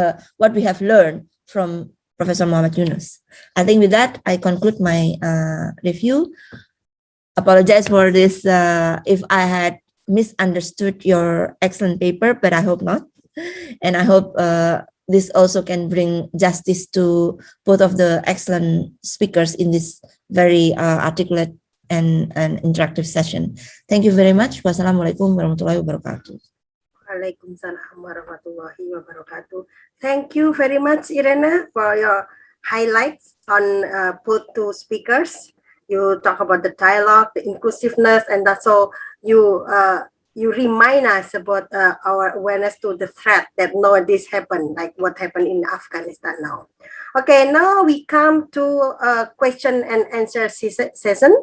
from Professor Muhammad Yunus. I think with that, I conclude my review. Apologize for this if I had misunderstood your excellent paper, but I hope not. And I hope this also can bring justice to both of the excellent speakers in this very articulate and interactive session. Thank you very much. Wassalamualaikum warahmatullahi wabarakatuh. Waalaikumsalam warahmatullahi wabarakatuh. Thank you very much, Irena, for your highlights on both two speakers. You talk about the dialogue, the inclusiveness, and also you remind us about our awareness to the threat that this happened, like what happened in Afghanistan now. Okay, now we come to a question and answer session,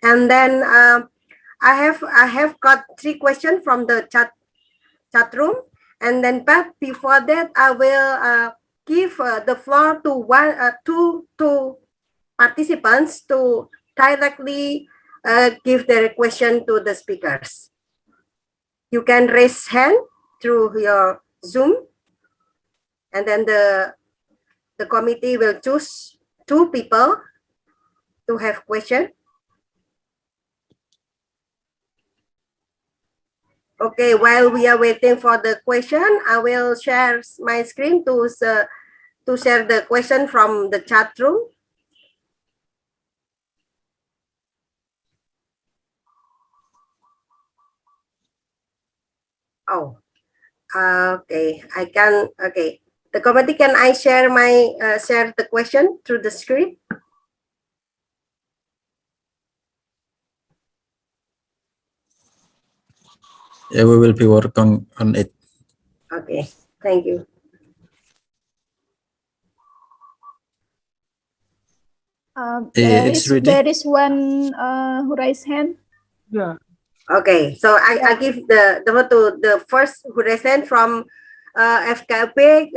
and then I have got 3 questions from the chat room, and then but before that I will give the floor to two participants to directly give their question to the speakers. You can raise hand through your Zoom, and then the committee will choose 2 people to have question. Okay, while we are waiting for the question, I will share my screen to share the question from the chat room. Oh, okay. I can. Okay, the committee, can I share my share the question through the screen? Yeah, we will be working on it. Okay, thank you. It's ready. There is one who raised hand. Yeah. Okay, so I give the to the first who raised hand from FKP,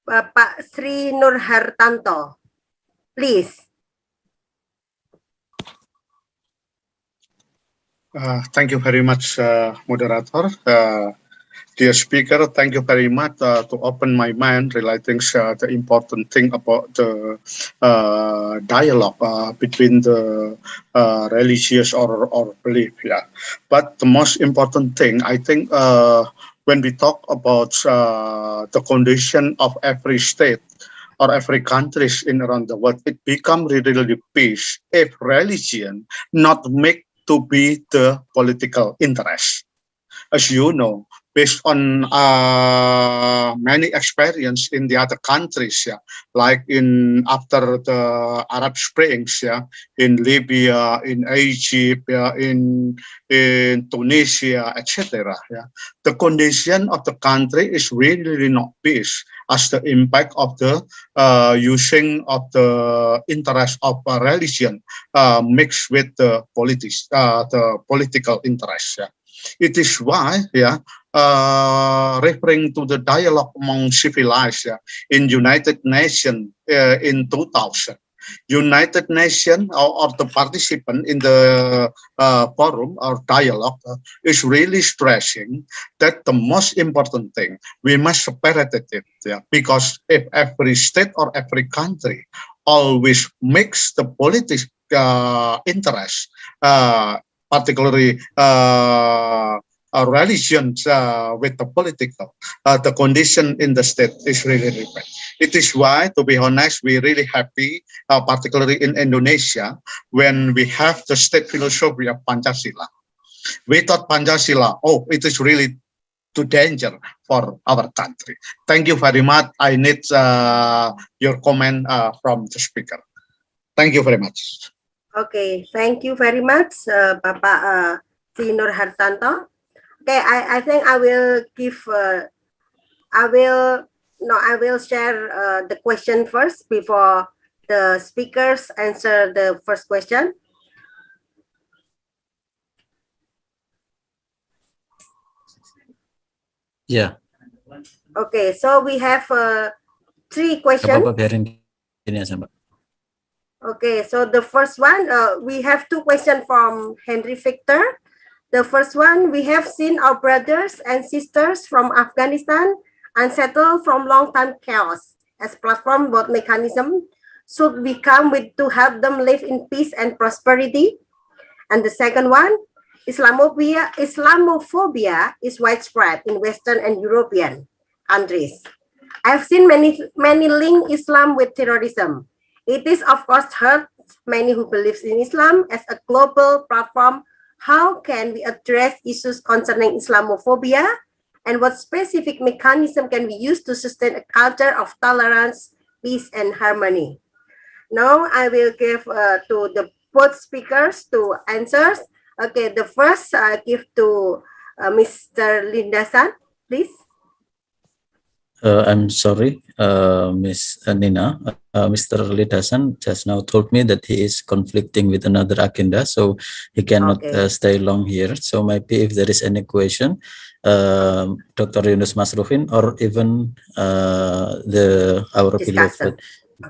Pak Sri Nur Hartanto. Please. Thank you very much, moderator. Dear speaker, thank you very much to open my mind relating the important thing about the dialogue between the religious or belief. Yeah, but the most important thing, I think, when we talk about the condition of every state or every countries in around the world, it becomes really peace if religion not make to be the political interest. As you know, based on many experience in the other countries, yeah, like in after the Arab Springs, yeah, in Libya, in Egypt, yeah, in Tunisia, etc. Yeah, the condition of the country is really not peace as the impact of the using of the interest of religion mixed with the politics, the political interest. Yeah. It is why, yeah, referring to the dialogue among civilized, yeah, in United Nations in 2000, United Nations or the participant in the forum or dialogue is really stressing that the most important thing, we must separate it, yeah, because if every state or every country always makes the political interest, particularly religions with the political, the condition in the state is really bad. It is why, to be honest, we're really happy, particularly in Indonesia, when we have the state philosophy of Pancasila. We thought Pancasila, oh, it is really too danger for our country. Thank you very much. I need your comment from the speaker. Thank you very much. Okay, thank you very much, Bapak Sri Nur Hartanto. Okay, I think I will give, I will share the question first before the speakers answer the first question. Yeah. Okay, so we have 3 questions. Okay, so the first one, we have 2 questions from Henry Victor. The first one, we have seen our brothers and sisters from Afghanistan unsettled from long-time chaos. As platform, what mechanism should we come with to help them live in peace and prosperity? And the second one, Islamophobia is widespread in Western and European countries. I've seen many link Islam with terrorism. It is of course hurt many who believes in Islam as a global platform. How can we address issues concerning Islamophobia, and what specific mechanism can we use to sustain a culture of tolerance, peace, and harmony? Now I will give to the both speakers to answers. Okay, the first I give to Mr. Lindasan, please. I'm sorry, Miss Nina. Mr. Lidasan just now told me that he is conflicting with another agenda, so he cannot stay long here. So maybe if there is any question, Dr. Yunus Masrufin or even our beloved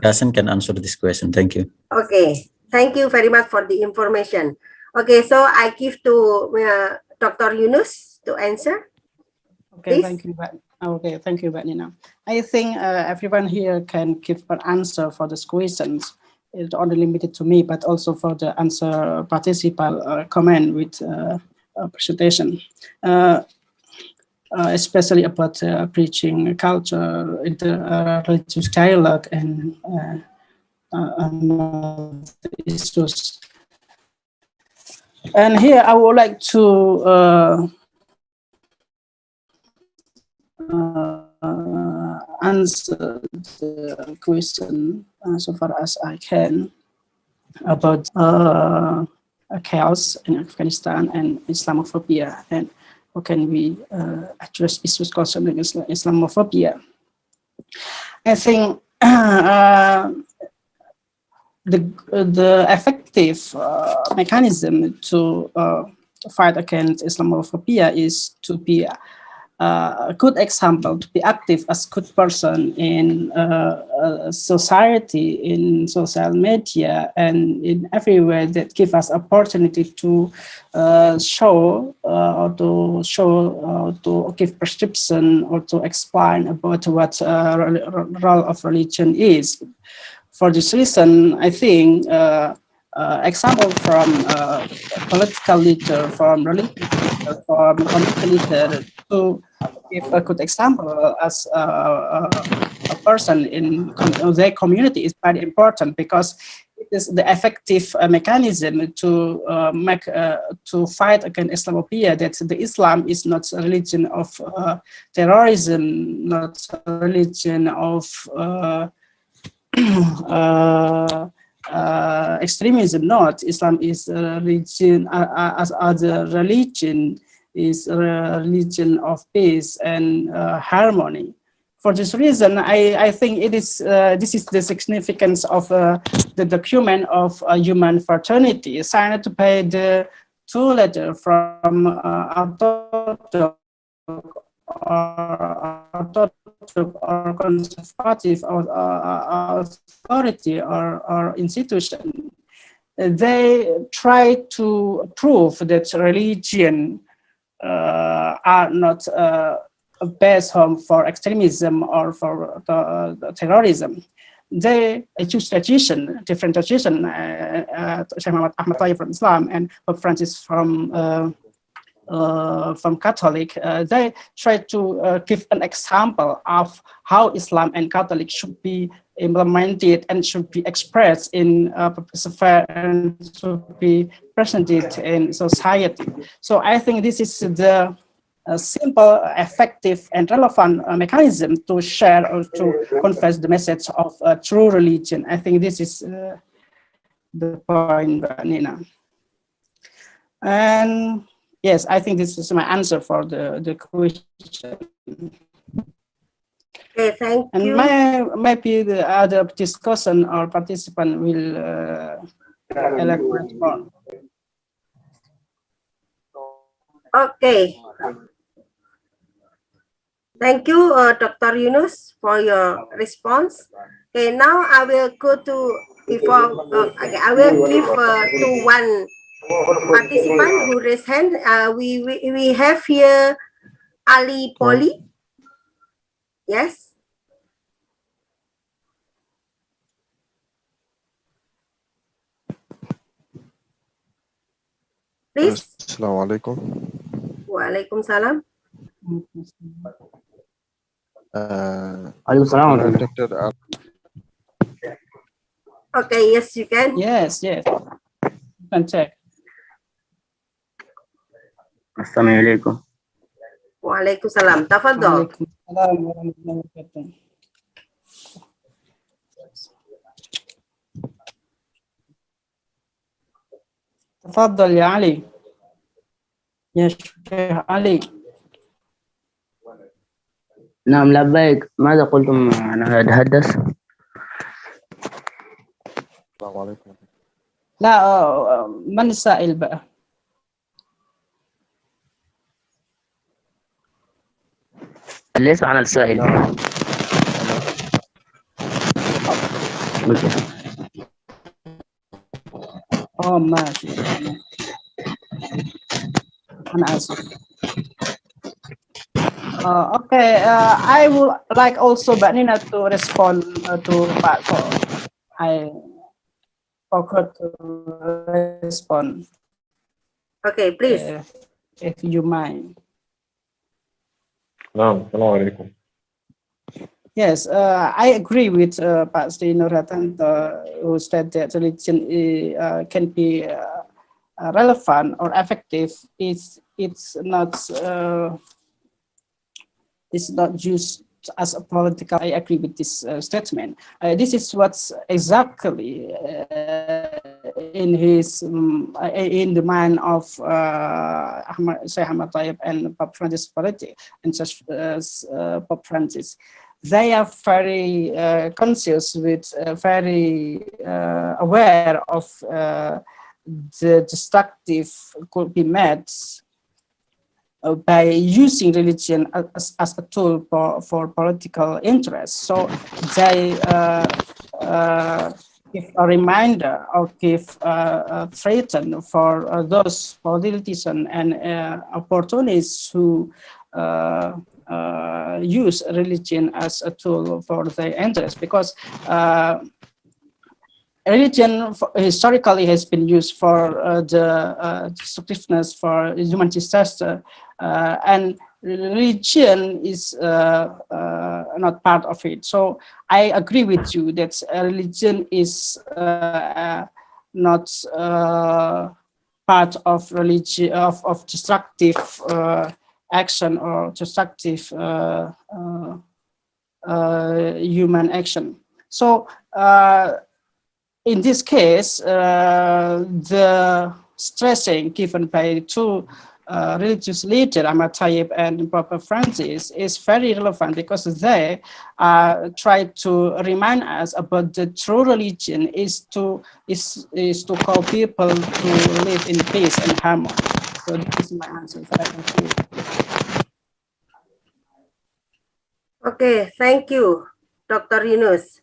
Dasan can answer this question. Thank you. Okay, thank you very much for the information. Okay, so I give to Dr. Yunus to answer. Okay, please. thank you. Okay, thank you, Nina. I think everyone here can give an answer for these questions. It's only limited to me, but also for the answer participant comment with presentation, especially about preaching culture, religious dialogue, and issues. And here I would like to answer the question so far as I can about chaos in Afghanistan and Islamophobia, and how can we address issues concerning Islamophobia. I think the effective mechanism to fight against Islamophobia is to be a good example, to be active as good person in society, in social media, and in everywhere that give us opportunity to show or to give prescription or to explain about what role of religion is. For this reason, I think example from political leader, from religious leader, from community leader, to give a good example as a person in their community is very important, because it is the effective mechanism to to fight against Islamophobia. That the Islam is not a religion of terrorism, not a religion of extremism. Not Islam is a religion as other religion is a religion of peace and harmony. For this reason, I think it is this is the significance of the document of Human Fraternity, signed by the two letters from or conservative authority or institution. They try to prove that religion are not a best home for extremism or for the terrorism. They choose tradition, different tradition. Syeikh Ahmed Al-Tayyeb from Islam and Pope Francis from Catholic. They try to give an example of how Islam and Catholic should be implemented and should be expressed in sphere and should be presented in society. So I think this is the simple, effective, and relevant mechanism to share or to confess the message of true religion. I think this is the point, Nina. And yes, I think this is my answer for the question. Okay, thank and you. Maybe the other discussion or participant will elaborate more. Okay. Thank you, Dr. Yunus, for your response. Okay, now I will go to I will give to one participant who raised hand. We have here Ali Poli. Yes. Please. Assalamualaikum. Waalaikumsalam. Dr. Okay, yes, you can. Yes, you can check. Assalamualaikum. Waalaikumsalam. Tafadhol. Waalaikumsalam warahmatullahi wabarakatuh. تفضل يا علي. يا شيخ علي. نعم لبيك. ماذا قلتم أنا أتحدث؟ السلام عليكم. لا من السائل بقى؟ ليس أنا السائل. ماشي. أنا آسف. Okay, I would like also Mbak Nina to respond to Pak Ko. I forgot to respond. Okay, please. If you mind. Assalamualaikum. Yes, I agree with Pak Sri Nurhatan who said that religion can be relevant or effective. It's not used as a political. I agree with this statement. This is what's exactly in the mind of Syeikh Ahmed Al-Tayyeb and Pope Francis polity, and such as Pope Francis. They are very conscious with very aware of the destructive could be met by using religion as a tool for political interests. So they give a reminder or give a threaten for those politicians and opportunists who use religion as a tool for their interests, because religion historically has been used for the destructiveness for human disaster, and religion is not part of it. So I agree with you that religion is not part of religion of destructive action or destructive human action. So in this case, the stressing given by two religious leaders, Ahmad Tayyib and Pope Francis, is very relevant because they try to remind us about the true religion is to call people to live in peace and harmony. So this is my answer. Thank you. Okay, thank you, Dr. Yunus.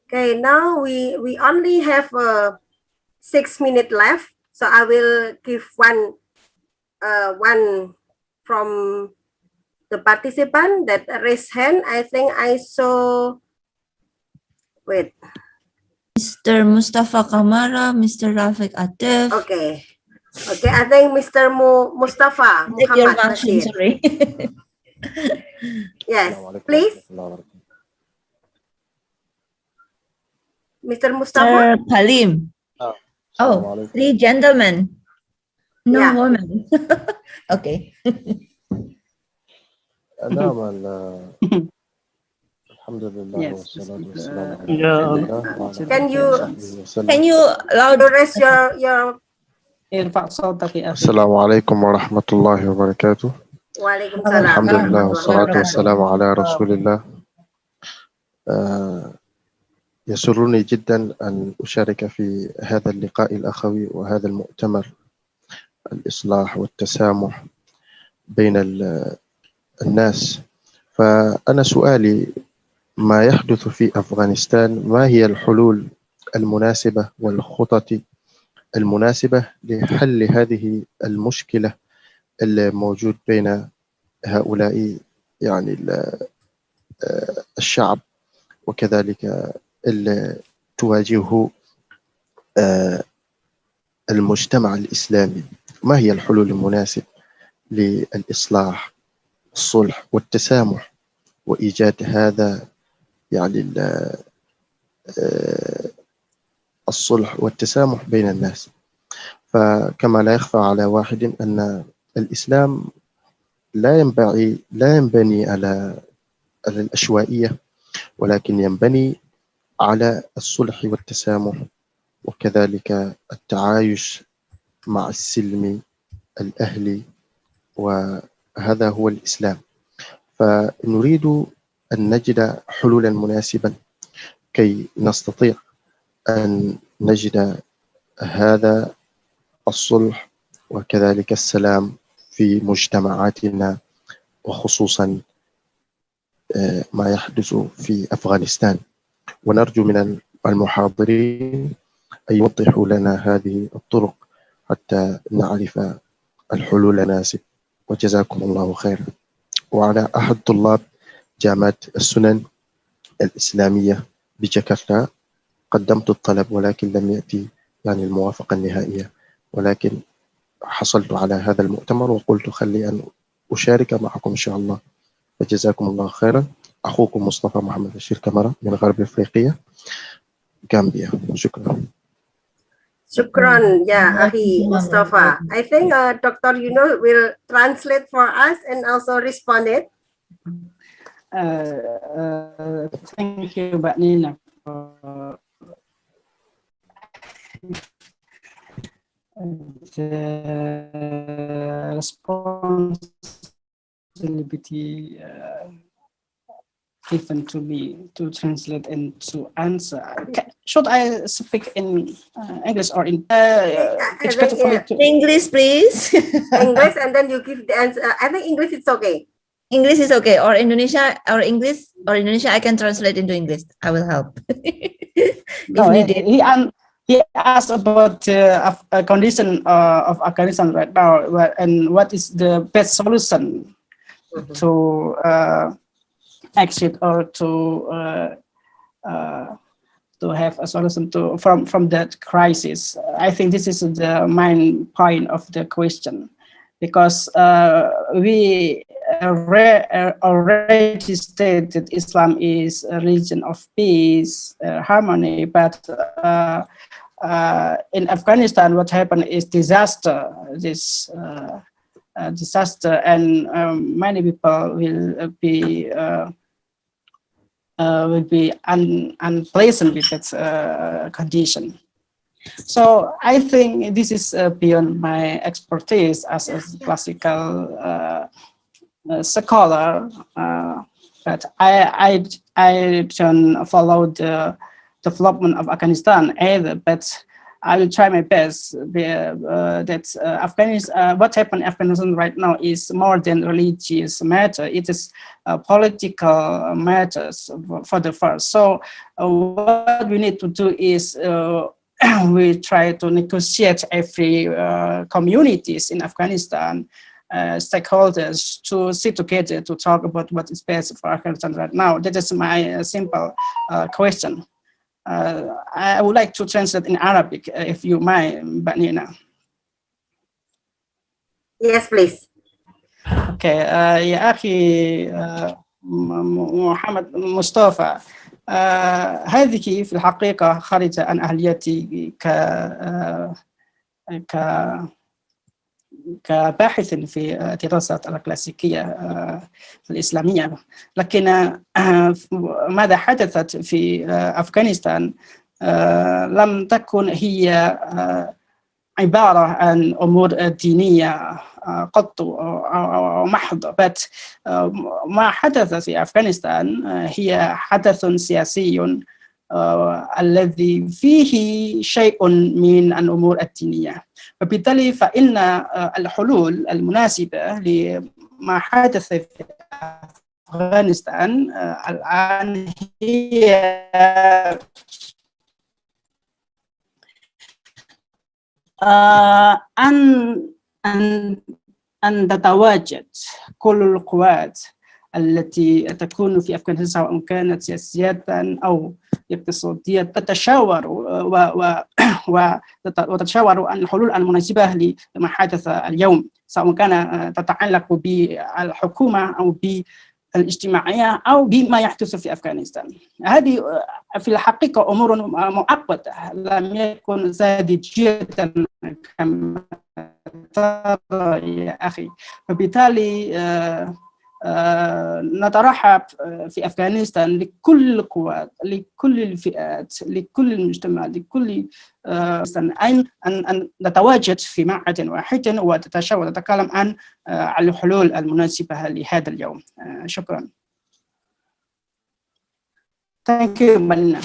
Okay, now we only have 6 minutes left, so I will give one from the participant that raised hand. I think I saw. Wait. Mr. Mustafa Kamara, Mr. Rafiq Atif. Okay. Okay, I think Mr. Mustafa Your Muhammad function, Bashir. sorry. Yes, please. Mr. Mustafa? Mr. Halim. Oh, three gentlemen. No woman. Okay. Can you raise your Assalamualaikum warahmatullahi wabarakatuh. Waalaikumsalam. Alhamdulillah wassalatu wassalamu ala rasulillah. يسرني جدا أن أشارك في هذا اللقاء الأخوي وهذا المؤتمر الإصلاح والتسامح بين الناس. فأنا سؤالي: ما يحدث في أفغانستان، ما هي الحلول المناسبة والخطط المناسبة لحل هذه المشكلة الموجود بين هؤلاء يعني الشعب وكذلك اللي تواجهه المجتمع الإسلامي؟ ما هي الحلول المناسبة للإصلاح الصلح والتسامح وإيجاد هذا يعني الصلح والتسامح بين الناس. فكما لا يخفى على واحد أن الإسلام لا ينبني على العشوائية، ولكن ينبني على الصلح والتسامح، وكذلك التعايش مع السلم الأهلي، وهذا هو الإسلام. فنريد أن نجد حلولا مناسبا كي نستطيع أن نجد هذا الصلح وكذلك السلام في مجتمعاتنا، وخصوصا ما يحدث في أفغانستان. ونرجو من المحاضرين أن يوضحوا لنا هذه الطرق حتى نعرف الحلول المناسب، وجزاكم الله خيرا. وأنا أحد طلاب جامعة السنن الإسلامية بجاكرتا، قدمت الطلب ولكن لم يأتي يعني الموافقة النهائية، ولكن حصلت على هذا المؤتمر وقلت خلي أن أشارك معكم إن شاء الله، فجزاكم الله خيرا. أخوكم مصطفى محمد بشير كمرة من غرب أفريقيا، غامبيا. شكرا. Shukran, yeah, Ahi Mustafa. I think Dr. Yuno will translate for us and also respond it. Thank you, Mbak Nina, for the responsibility given to me to translate and to answer. Should I speak in English or in English, please? English, and then you give the answer. I think English is okay. English is okay, or Indonesia, or English, or Indonesia. I can translate into English. I will help. No, he asked about the condition of Afghanistan right now, and what is the best solution to exit or to have a solution from that crisis. I think this is the main point of the question, because we already stated Islam is a religion of peace, harmony, but in Afghanistan, what happened is disaster. Disaster, and many people will be unpleasant with that condition. So I think this is beyond my expertise as a classical scholar, but I don't follow the development of Afghanistan either, but I will try my best. That Afghanistan, what happened in Afghanistan right now is more than religious matter. It is political matters for the first. So what we need to do is we try to negotiate every communities in Afghanistan, stakeholders, to sit together to talk about what is best for Afghanistan right now. That is my simple question. I would like to translate in Arabic, if you mind, Mbak Nina. Yes, please. Okay, يا أخي محمد مصطفى، هذه في الحقيقة خارج عن أهليتي كباحث في الدراسات الكلاسيكية الإسلامية، لكن ماذا حدثت في أفغانستان لم تكن هي عبارة عن أمور دينية قط أو محض، but ما حدث في أفغانستان هي حدث سياسي الذي فيه شيء من الأمور الدينية. وبالتالي فإن الحلول المناسبة لما حدث في أفغانستان الآن هي أن تتواجد كل القوات التي تكون في أفغانستان سواء كانت سياسية أو اقتصادية تتشاور وتتشاور عن الحلول المناسبة لما حدث اليوم، سواء كان تتعلق بالحكومة أو بالاجتماعية أو بما يحدث في أفغانستان. هذه في الحقيقة أمور معقدة لم يكن ساذجية كما ترى يا أخي. فبالتالي نترحب في أفغانستان لكل القوات، لكل الفئات، لكل المجتمع، لكل أن نتواجد في معهد واحد وتتشاور وتتكلم عن الحلول المناسبة لهذا اليوم. شكرا. Thank you, Manina.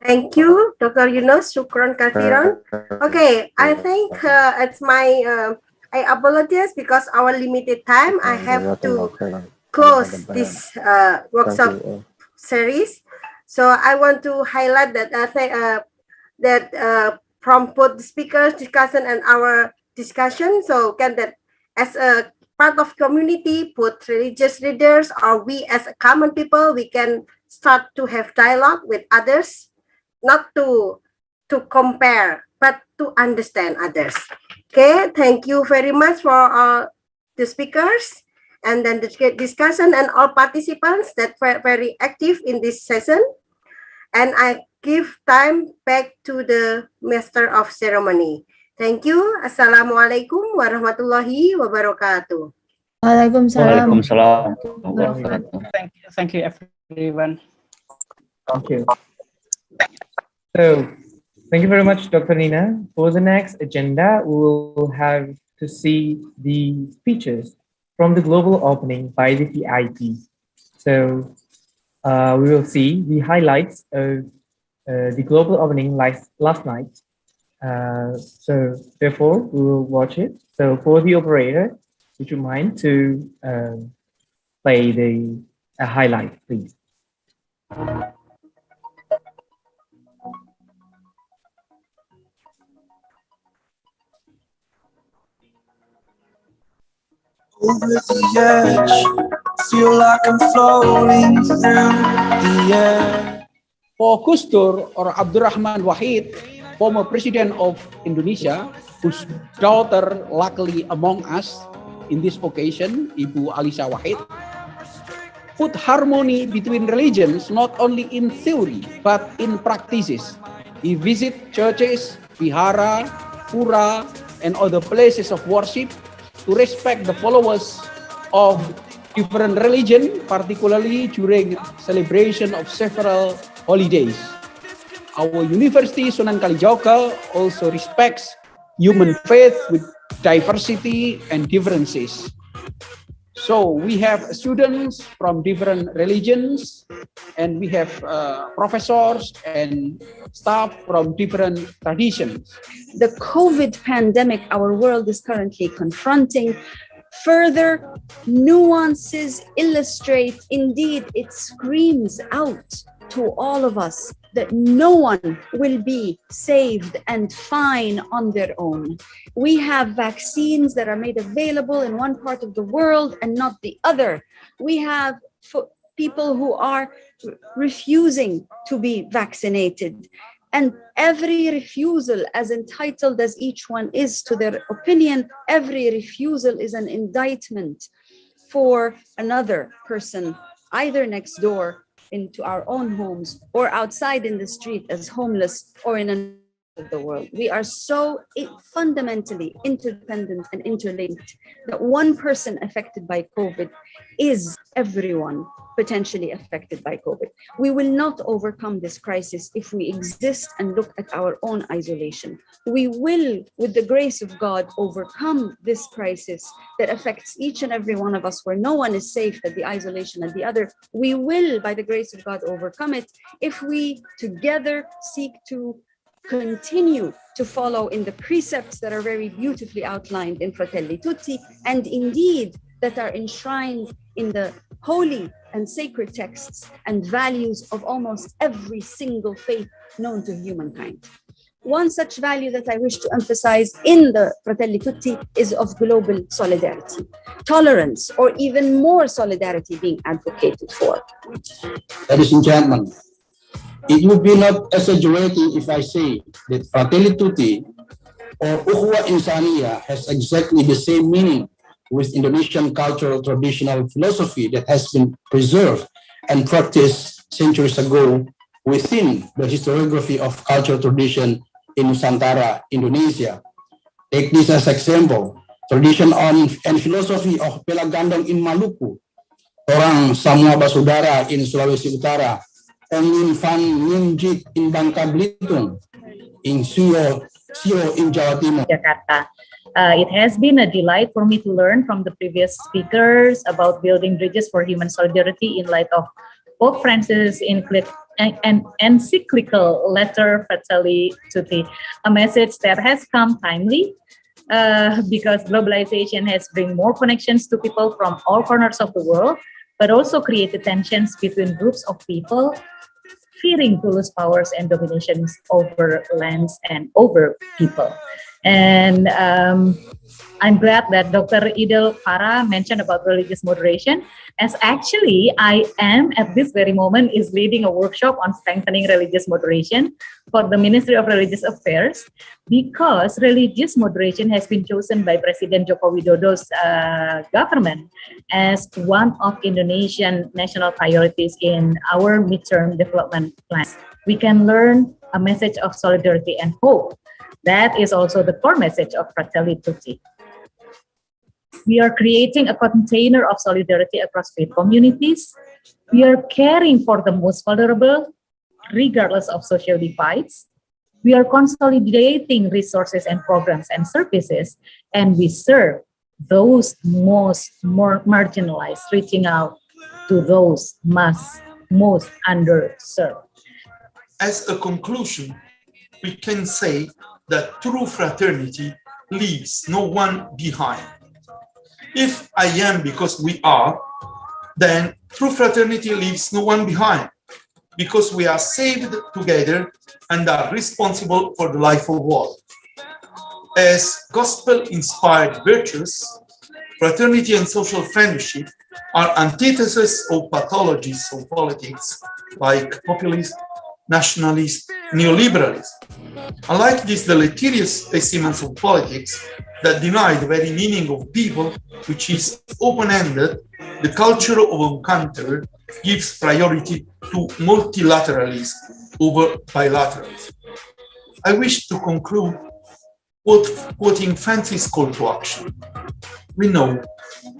Thank you, Dr. Yunus. Shukran kathiran. Okay, I think it's my I apologize because our limited time. I have to close this workshop series. So I want to highlight that from both the speakers' discussion and our discussion. So can that as a part of community, both religious leaders or we as a common people, we can start to have dialogue with others, not to compare, but to understand others. Okay, thank you very much for all the speakers and then the discussion and all participants that were very active in this session. And I give time back to the Master of Ceremony. Thank you. Assalamualaikum warahmatullahi wabarakatuh. Waalaikumsalam. Thank you, everyone. Thank you. So, thank you very much, Dr. Nina. For the next agenda, we will have to see the speeches from the global opening by the VIP. So, we will see the highlights of the global opening last night. So, therefore, we will watch it. So, for the operator, would you mind to play the highlight, please? Over the edge, feel like I'm floating through the air. For Kustur or Abdurrahman Wahid, former president of Indonesia, whose daughter luckily among us in this occasion, Ibu Alisa Wahid, put harmony between religions not only in theory but in practices. He visit churches, vihara, pura, and other places of worship to respect the followers of different religion, particularly during celebration of several holidays. Our university, Sunan Kalijaga, also respects human faith with diversity and differences. So we have students from different religions, and we have professors and staff from different traditions. The COVID pandemic our world is currently confronting further nuances illustrate, indeed, it screams out to all of us that no one will be saved and fine on their own. We have vaccines that are made available in one part of the world and not the other. We have people who are refusing to be vaccinated. And every refusal, as entitled as each one is to their opinion, every refusal is an indictment for another person, either next door into our own homes or outside in the street as homeless or in another of the world. We are so fundamentally interdependent and interlinked that one person affected by COVID is everyone potentially affected by COVID. We will not overcome this crisis if we exist and look at our own isolation. We will, with the grace of God, overcome this crisis that affects each and every one of us, where no one is safe at the isolation of the other. We will, by the grace of God, overcome it if we together seek to continue to follow in the precepts that are very beautifully outlined in Fratelli Tutti, and indeed that are enshrined in the holy and sacred texts and values of almost every single faith known to humankind. one such value that I wish to emphasize in the Fratelli Tutti is of global solidarity, tolerance, or even more solidarity being advocated for. Ladies and gentlemen, it would be not exaggerating if I say that Fratelli Tutti or Ukhuwah Insaniya has exactly the same meaning with Indonesian cultural traditional philosophy that has been preserved and practiced centuries ago within the historiography of cultural tradition in Nusantara, Indonesia. Take this as example, tradition on and philosophy of Pelagandong in Maluku, Orang Samua Basudara in Sulawesi Utara, and Van Ninjit in Bangka Belitung, in Sio in Jawa Timur. Jakarta. It has been a delight for me to learn from the previous speakers about building bridges for human solidarity in light of Pope Francis' encyclical letter Fratelli Tutti, a message that has come timely because globalization has bring more connections to people from all corners of the world, but also created tensions between groups of people fearing to lose powers and dominations over lands and over people. And I'm glad that Dr. Idil Farah mentioned about religious moderation, as actually I am at this very moment is leading a workshop on strengthening religious moderation for the Ministry of Religious Affairs, because religious moderation has been chosen by President Joko Widodo's government as one of Indonesian national priorities in our midterm development plans. We can learn a message of solidarity and hope. That is also the core message of Fratelli Tutti. We are creating a container of solidarity across faith communities. We are caring for the most vulnerable, regardless of social divides. We are consolidating resources and programs and services, and we serve those more marginalized, reaching out to those most underserved. As a conclusion, we can say that true fraternity leaves no one behind. If I am because we are, then true fraternity leaves no one behind, because we are saved together and are responsible for the life of all. As gospel-inspired virtues, fraternity and social friendship are antitheses of pathologies of politics like populist, nationalist, neoliberalism. Unlike these deleterious specimens of politics that deny the very meaning of people, which is open-ended, the culture of encounter gives priority to multilateralism over bilateralism. I wish to conclude quoting Francis' call to action. We know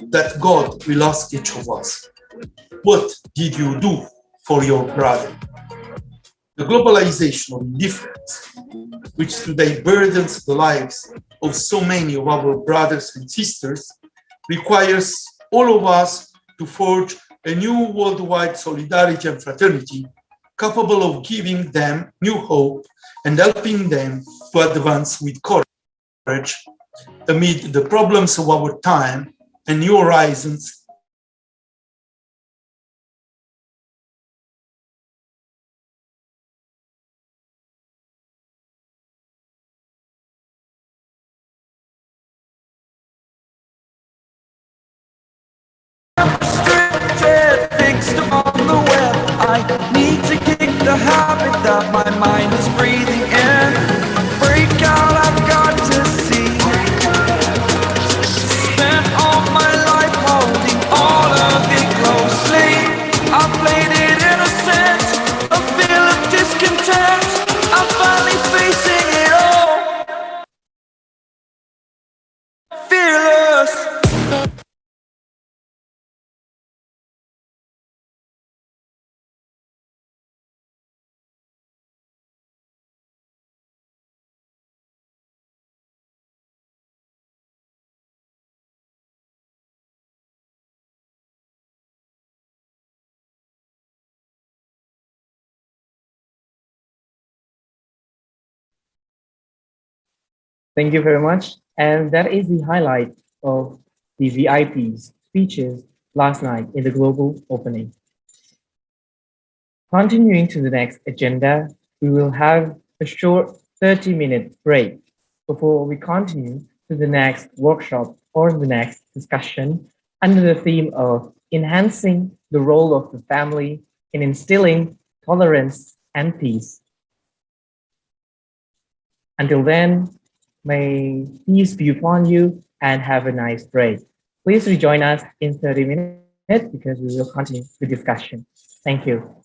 that God will ask each of us, what did you do for your brother? The globalization of indifference, which today burdens the lives of so many of our brothers and sisters, requires all of us to forge a new worldwide solidarity and fraternity capable of giving them new hope and helping them to advance with courage amid the problems of our time and new horizons. Fixed on the web, I need to kick the habit that my mind is breathing in. Break out, I've got to see. Spent all my life holding all of it closely. I played it innocent, a feel of discontent. I'm finally facing it all. Fearless. Thank you very much. And that is the highlight of the VIP's speeches last night in the global opening. Continuing to the next agenda, we will have a short 30-minute break before we continue to the next workshop or the next discussion under the theme of enhancing the role of the family in instilling tolerance and peace. Until then, may peace be upon you and have a nice break. Please rejoin us in 30 minutes because we will continue the discussion. Thank you.